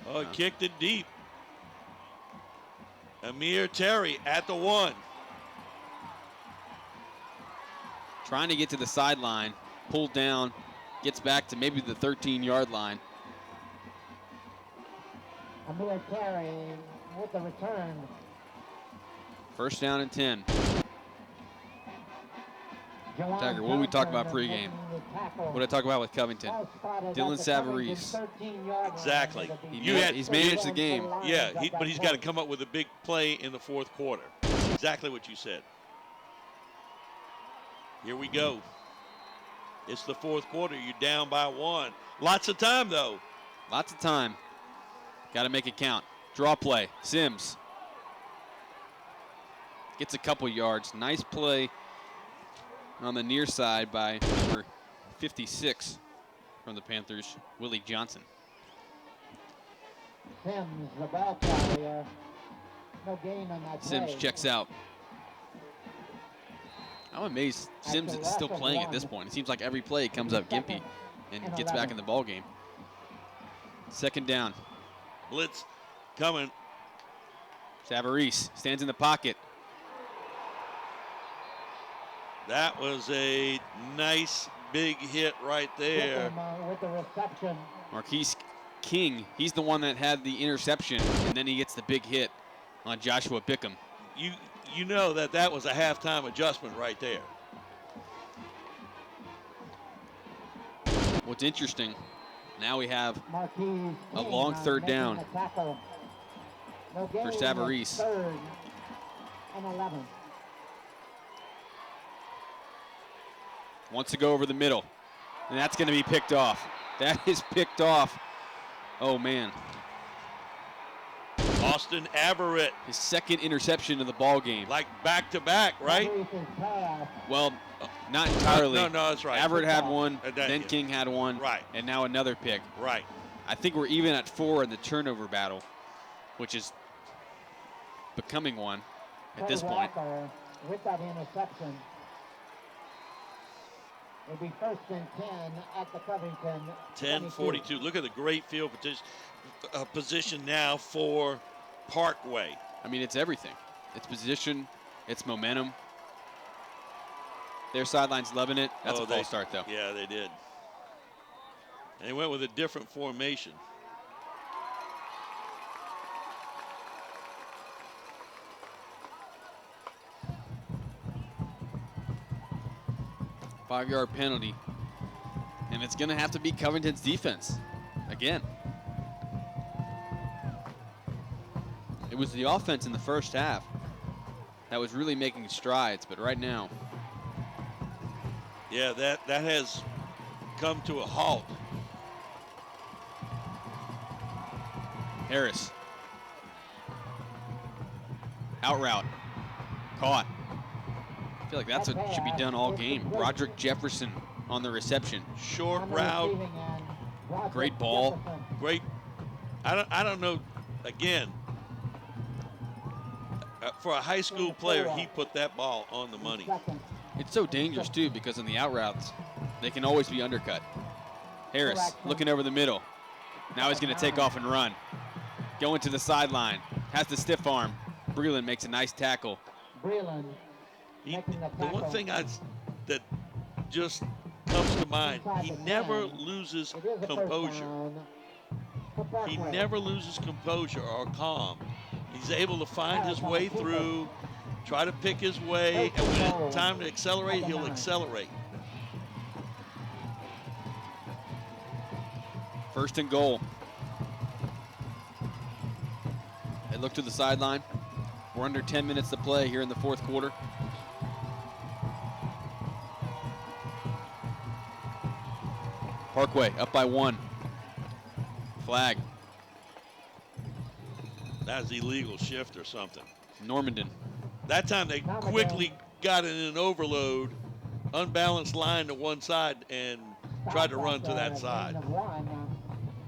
Oh, he kicked it deep. Amir Terry at the 1. Trying to get to the sideline, pulled down, gets back to maybe the 13-yard line. Amir Terry with the return. First down and 10. Jawan Tiger, what did we talk about Johnson pregame? making the tackle. What did I talk about with Covington? Ball spotted at Dylan the Covington Savarese. 13-yard line. Exactly. It'll be He's managed the game. Yeah, but he's got to come up with a big play in the 4th quarter. Exactly what you said. Here we go. It's the 4th quarter. You're down by 1. Lots of time, though. Lots of time. Got to make it count. Draw play. Sims gets a couple yards. Nice play on the near side by number 56 from the Panthers, Willie Johnson. Sims, the ball carrier. No gain on that Sims play. checks out. I'm amazed Sims is still playing at this point. It seems like every play he comes up gimpy and gets back in the ball game. 2nd down. Blitz coming. Savarese stands in the pocket. That was a nice big hit right there. With the reception. Marquise King, he's the one that had the interception, and then he gets the big hit on Joshua Bickham. You know that was a halftime adjustment right there. What's interesting, now we have Marquise a King long 3rd making down the tackle. No for gain, Savarese. 3rd and 11. Wants to go over the middle, and that's going to be picked off. That is picked off. Oh, man. Austin Averett. His 2nd interception of the ball game. Like back-to-back, right? Well, not entirely. No, that's right. Averett had one, That- then yeah. King had one, Right. and now another pick. Right. I think we're even at 4 in the turnover battle, which is becoming one at this point. With that interception. It'll be 1st and 10 at the Covington. 10-42. Look at the great field position now for Parkway. I mean, it's everything. It's position, it's momentum. Their sideline's loving it. That's a false start, though. Yeah, they did. And they went with a different formation. Five-yard penalty. And it's going to have to be Covington's defense again. It was the offense in the first half that was really making strides, but right now Yeah, that has come to a halt. Harris. Out route. Caught. I feel like that's what should be done all game. Roderick Jefferson on the reception. Short route. Great ball. Great. I don't know. Again, for a high school player, he put that ball on the money. It's so dangerous, too, because on the out routes, they can always be undercut. Harris looking over the middle. Now he's going to take off and run. Going to the sideline. Has the stiff arm. Breland makes a nice tackle. Breland. The one thing that just comes to mind, he never loses composure. He never loses composure or calm. He's able to find his way through, try to pick his way, and when it's time to accelerate, he'll accelerate. First and goal. They look to the sideline. We're under 10 minutes to play here in the fourth quarter. Parkway up by 1. Flag. That was illegal shift or something. Normandin. That time they quickly got in an overload, unbalanced line to one side, and tried to run to that side.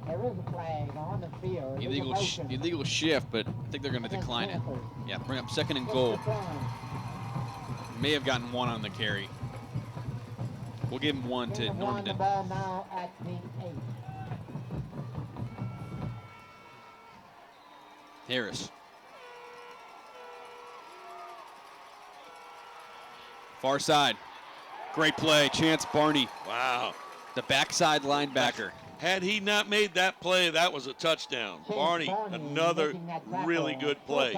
There is a flag on the field. Illegal shift, but I think they're going to decline it. Yeah, bring up second and goal. May have gotten 1 on the carry. We'll give him 1 to Normandin. The ball now at the 8. Harris. Far side. Great play. Chance Barney. Wow. The backside linebacker. Had he not made that play, that was a touchdown. Barney, another really good play.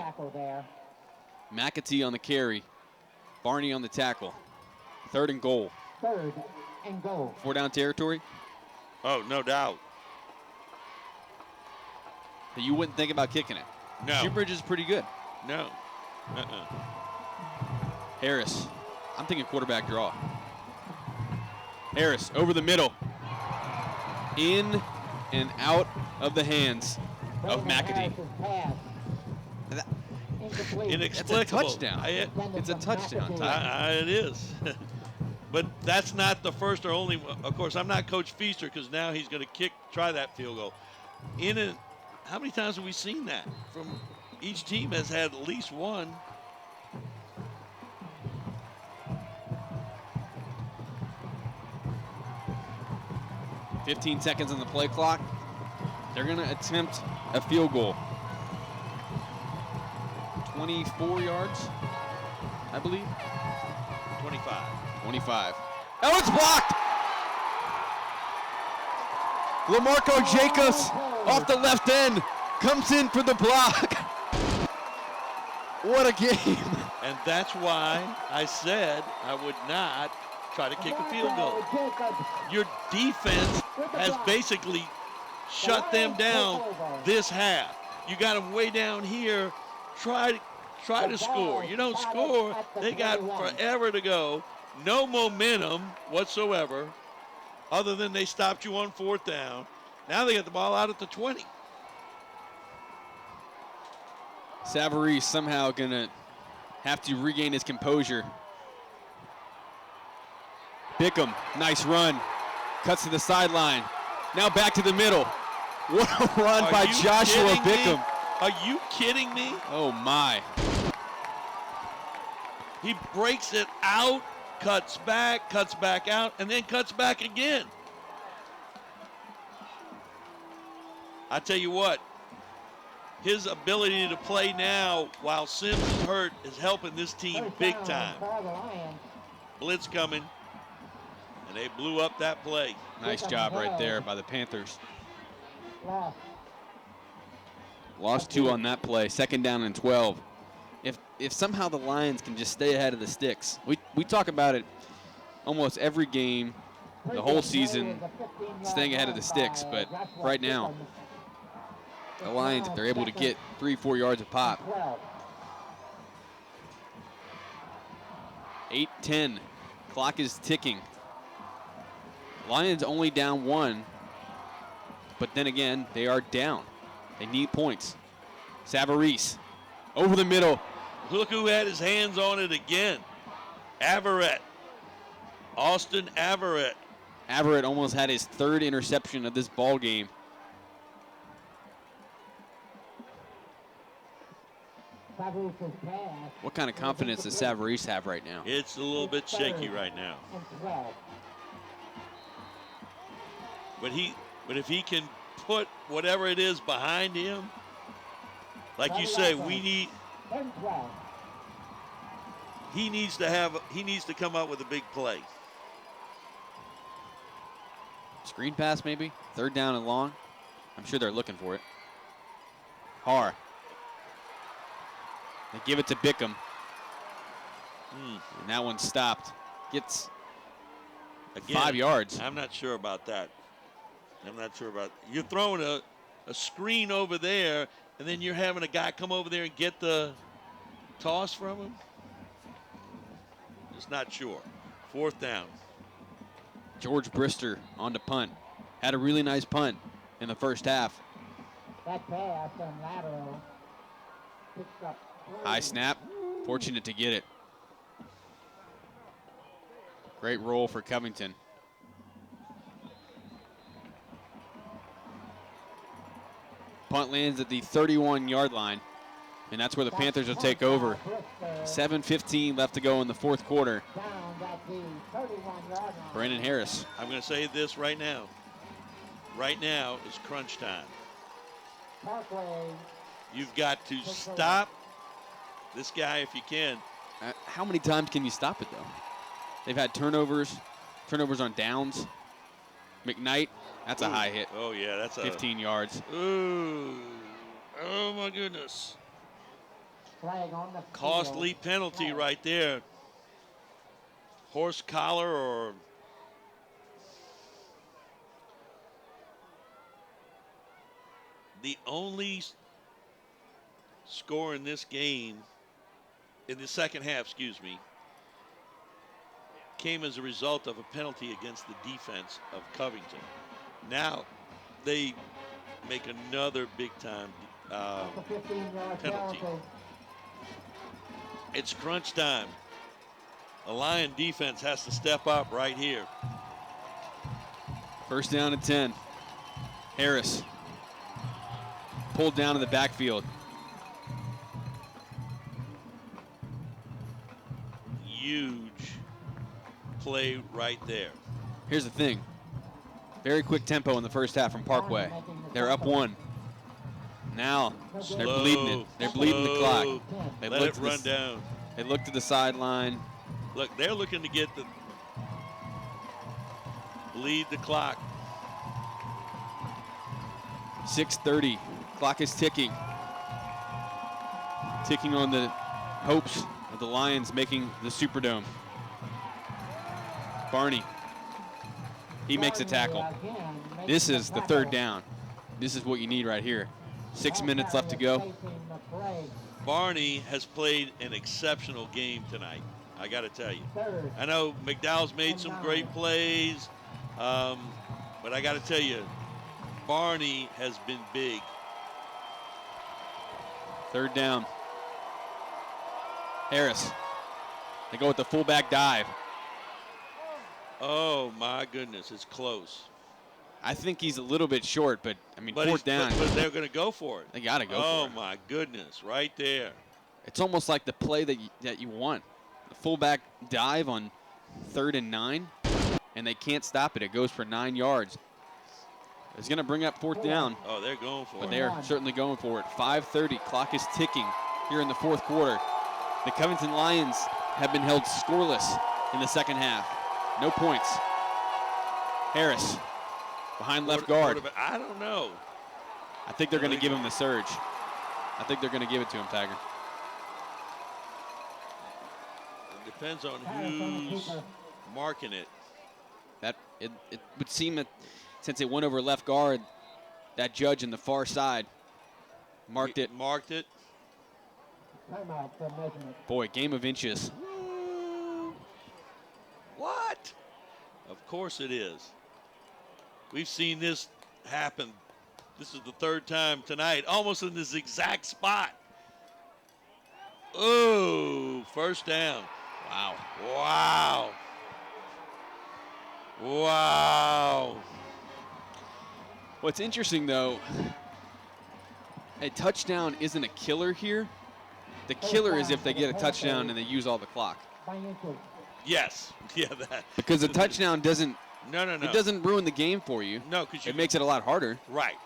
McAtee on the carry. Barney on the tackle. Third and goal. 3rd and goal. 4 down territory. Oh, no doubt. But you wouldn't think about kicking it. No. Shoebridge is pretty good. No. Harris. I'm thinking quarterback draw. Harris over the middle. In and out of the hands of McAtee. Inexplicable. It's a touchdown. It's a touchdown. It is. But that's not the first or only one. Of course, I'm not Coach Feaster because now he's going to try that field goal. How many times have we seen that? From each team has had at least one. $15 seconds on the play clock. They're going to attempt a field goal. 24 yards, I believe. 25. Oh, it's blocked! LaMarco Jacobs off the left end comes in for the block. What a game. And that's why I said I would not try to kick a field goal. Your defense has basically shut them down this half. You got them way down here. Try to score. You don't score, they got forever to go. No momentum whatsoever, other than they stopped you on 4th down. Now they get the ball out at the 20. Savary somehow going to have to regain his composure. Bickham, nice run. Cuts to the sideline. Now back to the middle. What a run by Joshua Bickham. Are you kidding me? Oh, my. He breaks it out, cuts back out, and then cuts back again. I tell you what, his ability to play now while Sims is hurt is helping this team big time. Blitz coming, and they blew up that play. Nice job right there by the Panthers. Lost 2 on that play, 2nd down and 12. If somehow the Lions can just stay ahead of the sticks, we talk about it almost every game, the whole season, staying ahead of the sticks, but right now, the Lions, if they're able to get 3-4 yards a pop. 8-10, clock is ticking. Lions only down 1, but then again, they are down. They need points. Savarese over the middle. Look who had his hands on it again. Averett. Austin Averett. Averett almost had his 3rd interception of this ball game. What kind of confidence does Savarese have right now? It's a little bit shaky right now. But if he can put whatever it is behind him, like you say, he needs to come up with a big play. Screen pass maybe, 3rd down and long. I'm sure they're looking for it. Har. They give it to Bickham. And that one stopped. Gets 5 yards. I'm not sure about that. You're throwing a screen over there, and then you're having a guy come over there and get the toss from him. Just not sure. 4th down. George Brister on to punt. Had a really nice punt in the first half. That pass on lateral. Picks up. High snap. Fortunate to get it. Great roll for Covington. Punt lands at the 31-yard line, and that's where the Panthers will take over. 7:15 left to go in the 4th quarter. Brandon Harris. I'm going to say this right now. Right now is crunch time. You've got to stop this guy if you can. How many times can you stop it, though? They've had turnovers on downs. McKnight, that's a high hit. Oh, yeah, that's 15 yards. Ooh. Oh, my goodness. Costly penalty right there. Horse collar or the only score in this game, in the second half, came as a result of a penalty against the defense of Covington. Now they make another big-time penalty. It's crunch time. The Lion defense has to step up right here. 1st down and 10. Harris pulled down in the backfield. Huge play right there. Here's the thing. Very quick tempo in the first half from Parkway. They're up 1. Now they're bleeding it. They're bleeding the clock. They Let it run down. They look to the sideline. Look, they're looking to get bleed the clock. 6:30. Clock is ticking. Ticking on the hopes of the Lions making the Superdome. Barney. He makes a tackle. This is the 3rd down. This is what you need right here. 6 minutes left to go. Barney has played an exceptional game tonight, I got to tell you. I know McDowell's made some great plays, but I got to tell you, Barney has been big. 3rd down. Harris. They go with the fullback dive. Oh, my goodness, it's close. I think he's a little bit short, but, I mean, 4th down. But they're going to go for it. They got to go for it. Oh, my goodness, right there. It's almost like the play that you want. The fullback dive on 3rd and 9, and they can't stop it. It goes for 9 yards. It's going to bring up 4th down. Oh, they're going for it. But they're certainly going for it. 5:30, clock is ticking here in the 4th quarter. The Covington Lions have been held scoreless in the second half. No points. Harris behind left guard. I don't know. I think they're going to give him the surge. I think they're going to give it to him, Tiger. It depends on who's marking it. It would seem that since it went over left guard, that judge in the far side marked it. Marked it. Boy, game of inches. What? Of course it is. We've seen this happen. This is the third time tonight, almost in this exact spot. Oh, first down. Wow. Wow. Wow. What's interesting, though, a touchdown isn't a killer here. The killer is if they get a touchdown and they use all the clock. Yes. Yeah, that. Because a touchdown doesn't. No. It doesn't ruin the game for you. No, because it makes it a lot harder. Right.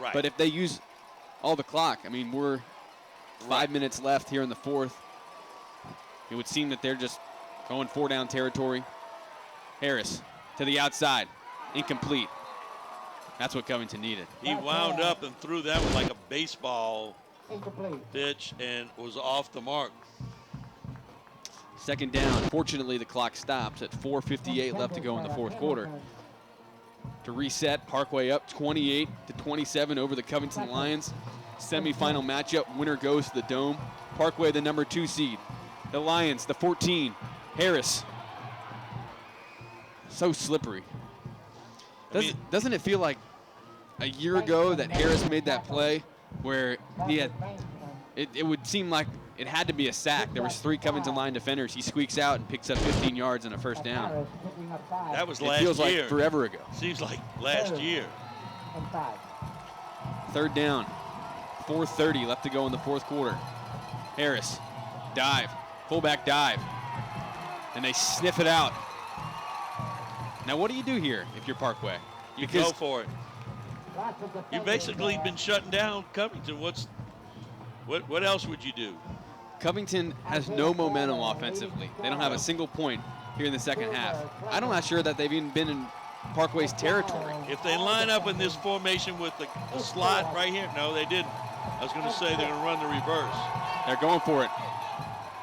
Right. But if they use all the clock, I mean, we're 5 minutes left here in the fourth. It would seem that they're just going 4-down territory. Harris to the outside, incomplete. That's what Covington needed. He wound up and threw that one like a baseball pitch and was off the mark. Second down. Fortunately, the clock stops at 4:58 left to go in the fourth quarter. To reset, Parkway up 28-27 over the Covington Lions. Semifinal matchup, winner goes to the Dome. Parkway, the number 2 seed. The Lions, the 14. Harris. So slippery. Doesn't it feel like a year ago that Harris made that play where he had, it would seem like it had to be a sack. There was 3 Covington line defenders. He squeaks out and picks up 15 yards and a first down. That was last year. It feels like forever ago. Seems like last year. Third down. 4:30 left to go in the fourth quarter. Harris, dive, fullback dive, and they sniff it out. Now what do you do here if you're Parkway? You go for it. You've basically been shutting down Covington. What else would you do? Covington has no momentum offensively. They don't have a single point here in the second half. I'm not sure that they've even been in Parkway's territory. If they line up in this formation with the slot right here, no, they didn't. I was going to say they're going to run the reverse. They're going for it.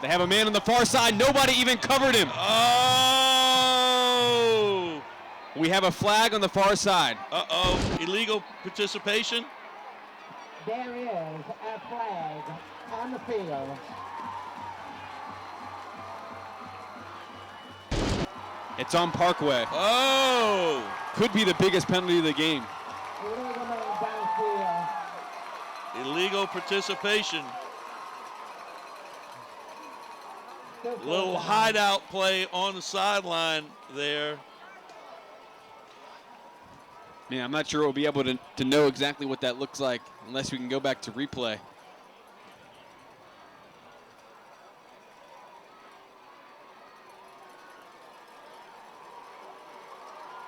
They have a man on the far side. Nobody even covered him. Oh! We have a flag on the far side. Uh-oh. Illegal participation. There is a flag on the field. It's on Parkway. Oh! Could be the biggest penalty of the game. Illegal participation. Little hideout play on the sideline there. Man, I'm not sure we'll be able to know exactly what that looks like unless we can go back to replay.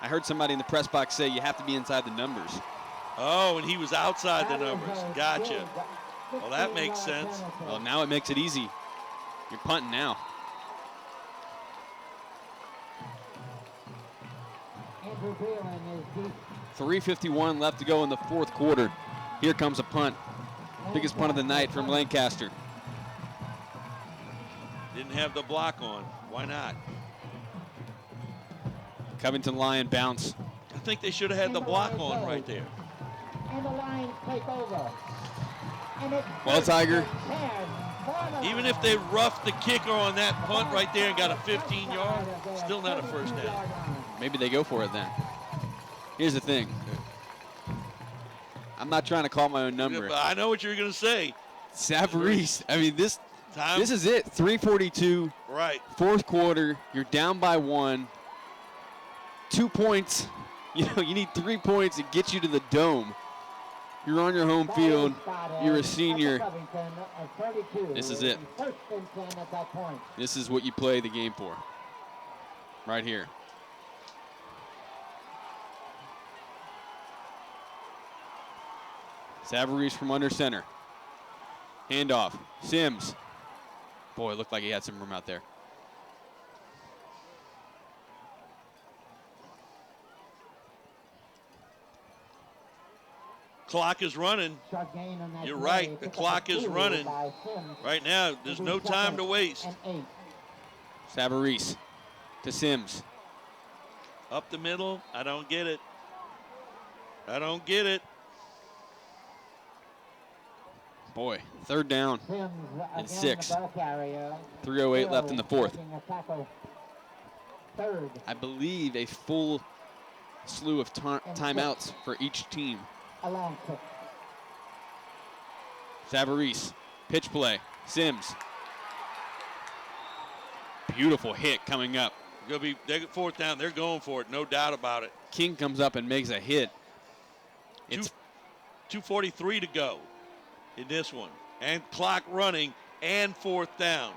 I heard somebody in the press box say you have to be inside the numbers. Oh, and he was outside the numbers. Gotcha. Well, that makes sense. Well, now it makes it easy. You're punting now. .351 left to go in the fourth quarter. Here comes a punt. Biggest punt of the night from Lancaster. Didn't have the block on. Why not? Covington Lion bounce. I think they should have had the block on right there. And the Lions take over. Well, Tiger. Even if they roughed the kicker on that punt right there and got a 15-yard, still not a first down. Maybe they go for it then. Here's the thing. I'm not trying to call my own number. Yeah, I know what you're going to say. Savarese. I mean, this is it. 3:42. Right. Fourth quarter. You're down by 1. 2 points. You need 3 points to get you to the Dome. You're on your home field. You're a senior. This is it. This is what you play the game for. Right here. Savarese from under center. Handoff. Sims. Boy, it looked like he had some room out there. Clock is running. You're right. The clock is running. Right now, there's no time to waste. Savarese to Sims. Up the middle. I don't get it. I don't get it. Boy, third down and 6. 3:08 left in the fourth. I believe a full slew of timeouts for each team. Along 6. Savarese, pitch play, Sims. Beautiful hit coming up. They get 4th down. They're going for it, no doubt about it. King comes up and makes a hit. It's 2:43 to go in this one, and clock running, and 4th down.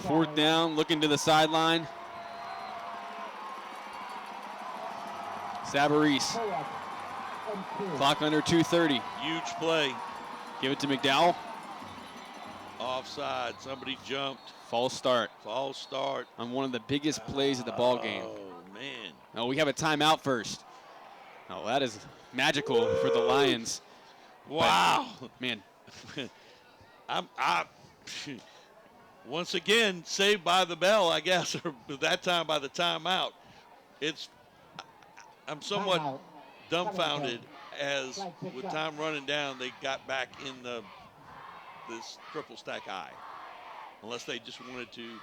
4th down, looking to the sideline. Savarese. Clock under 2:30. Huge play. Give it to McDowell. Offside. Somebody jumped. False start. False start. On one of the biggest plays of the ball game. Oh, man. Oh, we have a timeout first. Oh, that is magical for the Lions. Wow. But, man. Once again, saved by the bell, I guess, or that time by the timeout. I'm somewhat dumbfounded as with time running down, they got back in this triple stack eye. Unless they just wanted to,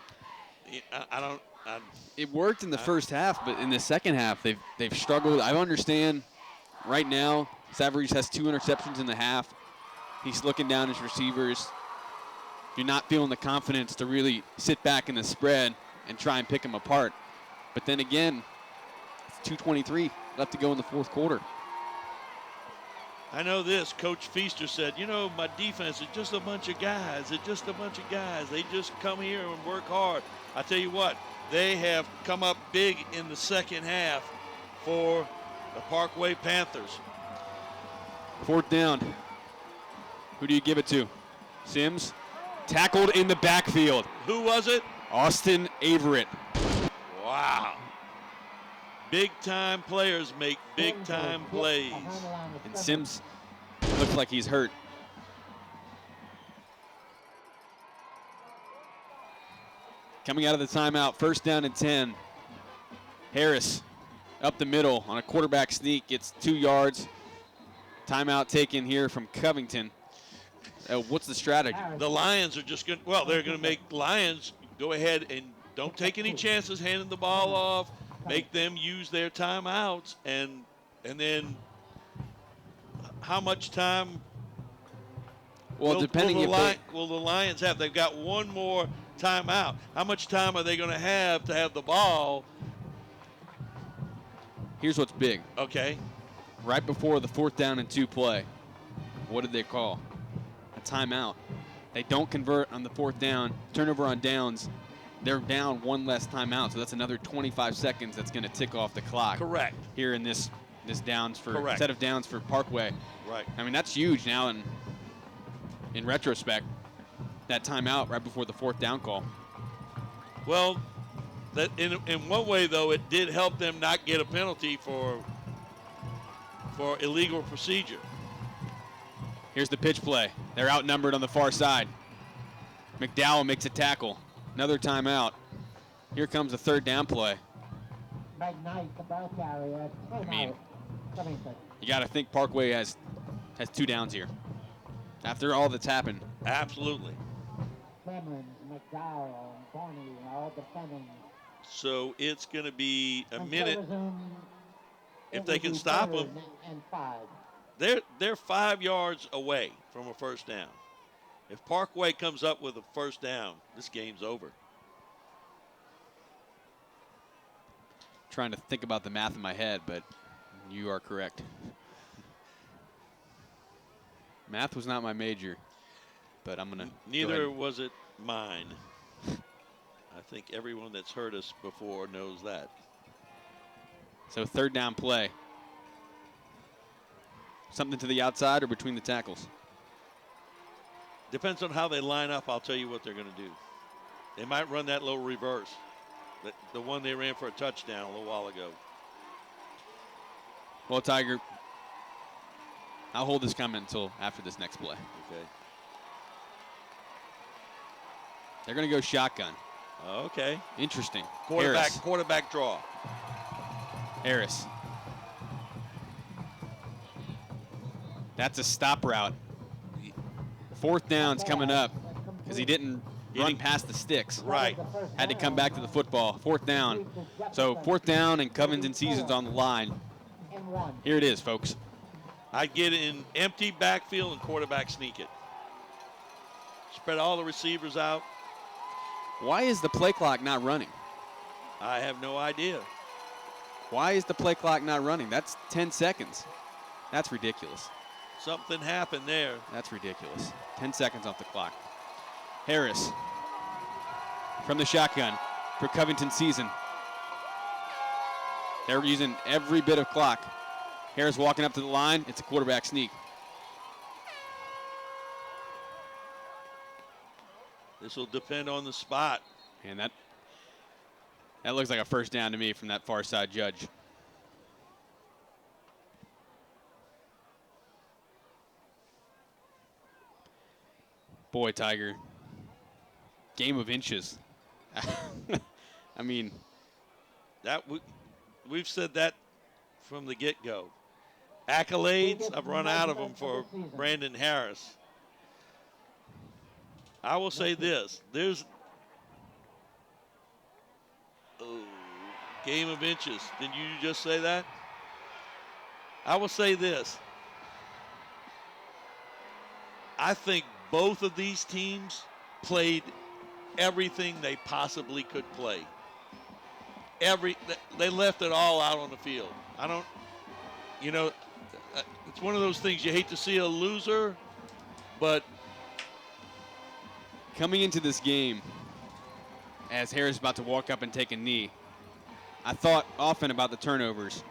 It worked in the first half, but in the second half, they've struggled. I understand right now, Savarese has 2 interceptions in the half. He's looking down his receivers. You're not feeling the confidence to really sit back in the spread and try and pick them apart. But then again, it's 2:23 left to go in the 4th quarter. I know this. Coach Feaster said, my defense is just a bunch of guys. It's just a bunch of guys. They just come here and work hard. I tell you what, they have come up big in the second half for the Parkway Panthers. 4th down. Who do you give it to? Sims, tackled in the backfield. Who was it? Austin Averett. Wow. Big-time players make big-time plays. And Sims looks like he's hurt. Coming out of the timeout, 1st down and 10. Harris up the middle on a quarterback sneak, gets 2 yards. Timeout taken here from Covington. What's the strategy? The Lions are just going to, they're going to make Lions go ahead and don't take any chances handing the ball off. Make them use their timeouts, and then how much time will the Lions have? They've got one more timeout. How much time are they going to have the ball? Here's what's big. Okay. Right before the 4th down and 2 play, what did they call? A timeout. They don't convert on the 4th down, turnover on downs. They're down 1 less timeout, so that's another 25 seconds that's going to tick off the clock. Correct. Here in this downs for Correct. set of downs for Parkway. Right. I mean, that's huge now in retrospect. That timeout right before the 4th down call. Well, that in one way though, it did help them not get a penalty for illegal procedure. Here's the pitch play. They're outnumbered on the far side. McDowell makes a tackle. Another timeout. Here comes the 3rd down play. McKnight, the ball carrier. I mean, you got to think Parkway has 2 downs here. After all that's happened. Absolutely. Clemens, McDowell, Barney, all defending. So it's going to be a minute. If they can stop them. And 5. They're 5 yards away from a 1st down. If Parkway comes up with a 1st down, this game's over. Trying to think about the math in my head, but you are correct. Math was not my major, but I'm going to. Neither was it mine. I think everyone that's heard us before knows that. So 3rd down play. Something to the outside or between the tackles? Depends on how they line up. I'll tell you what they're going to do. They might run that little reverse, the one they ran for a touchdown a little while ago. Well, Tiger, I'll hold this comment until after this next play. Okay. They're going to go shotgun. Okay. Interesting. Quarterback draw. Harris. That's a stop route. 4th down's coming up because he didn't run past the sticks. Right. Had to come back to the football. 4th down. So 4th down and Covington season's on the line. Here it is, folks. I'd get in empty backfield and quarterback sneak it. Spread all the receivers out. Why is the play clock not running? I have no idea. Why is the play clock not running? That's 10 seconds. That's ridiculous. Something happened there. That's ridiculous. 10 seconds off the clock. Harris from the shotgun for Covington season. They're using every bit of clock. Harris walking up to the line. It's a quarterback sneak. This will depend on the spot. And that looks like a first down to me from that far side judge. Boy, Tiger. Game of inches. I mean, that we've said that from the get-go. Accolades, I've run out of them for Brandon Harris. I will say this. There's game of inches. Didn't you just say that? I will say this. I think both of these teams played everything they possibly could play. They left it all out on the field. It's one of those things you hate to see a loser, but coming into this game, as Harris is about to walk up and take a knee, I thought often about the turnovers.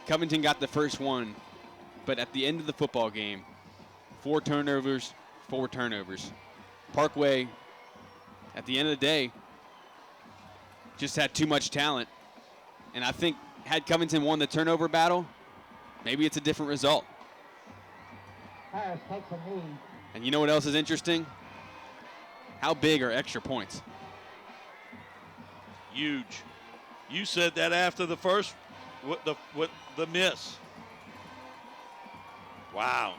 Covington got the first one, but at the end of the football game, 4 turnovers, 4 turnovers. Parkway, at the end of the day, just had too much talent. And I think had Covington won the turnover battle, maybe it's a different result. Harris takes a knee. And you know what else is interesting? How big are extra points? huge. You said that after the first, with the miss. Wow.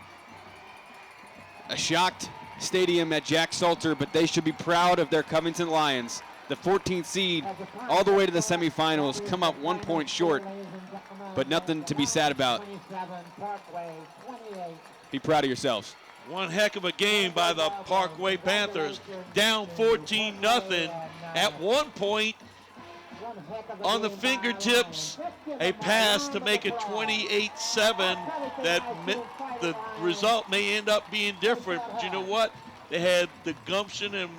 A shocked stadium at Jack Salter, but they should be proud of their Covington Lions. The 14th seed, all the way to the semifinals, come up 1 point short, but nothing to be sad about. Be proud of yourselves. One heck of a game by the Parkway Panthers, down 14-0. At one point, on the fingertips, a pass to make it 28-7. The result may end up being different, but you know what? They had the gumption and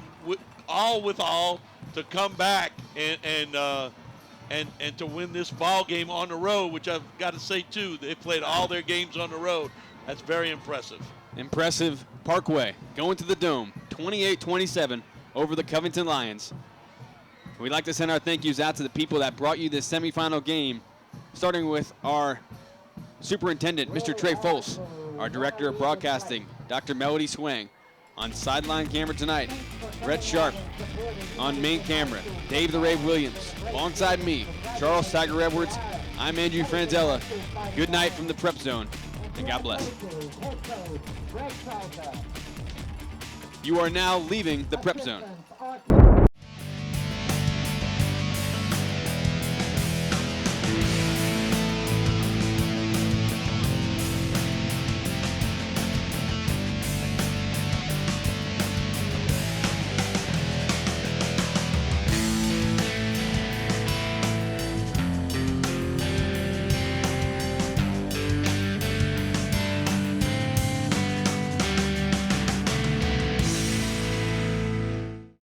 all to come back and to win this ball game on the road, which I've got to say too, they played all their games on the road. That's very impressive. Impressive. Parkway going to the Dome, 28-27 over the Covington Lions. We'd like to send our thank yous out to the people that brought you this semifinal game, starting with our superintendent, Mr. Trey Fols, our director of broadcasting, Dr. Melody Swang. On sideline camera tonight, Brett Sharp. On main camera, Dave the Rave Williams. Alongside me, Charles Tiger Edwards. I'm Andrew Franzella. Good night from the Prep Zone, and God bless. You are now leaving the Prep Zone.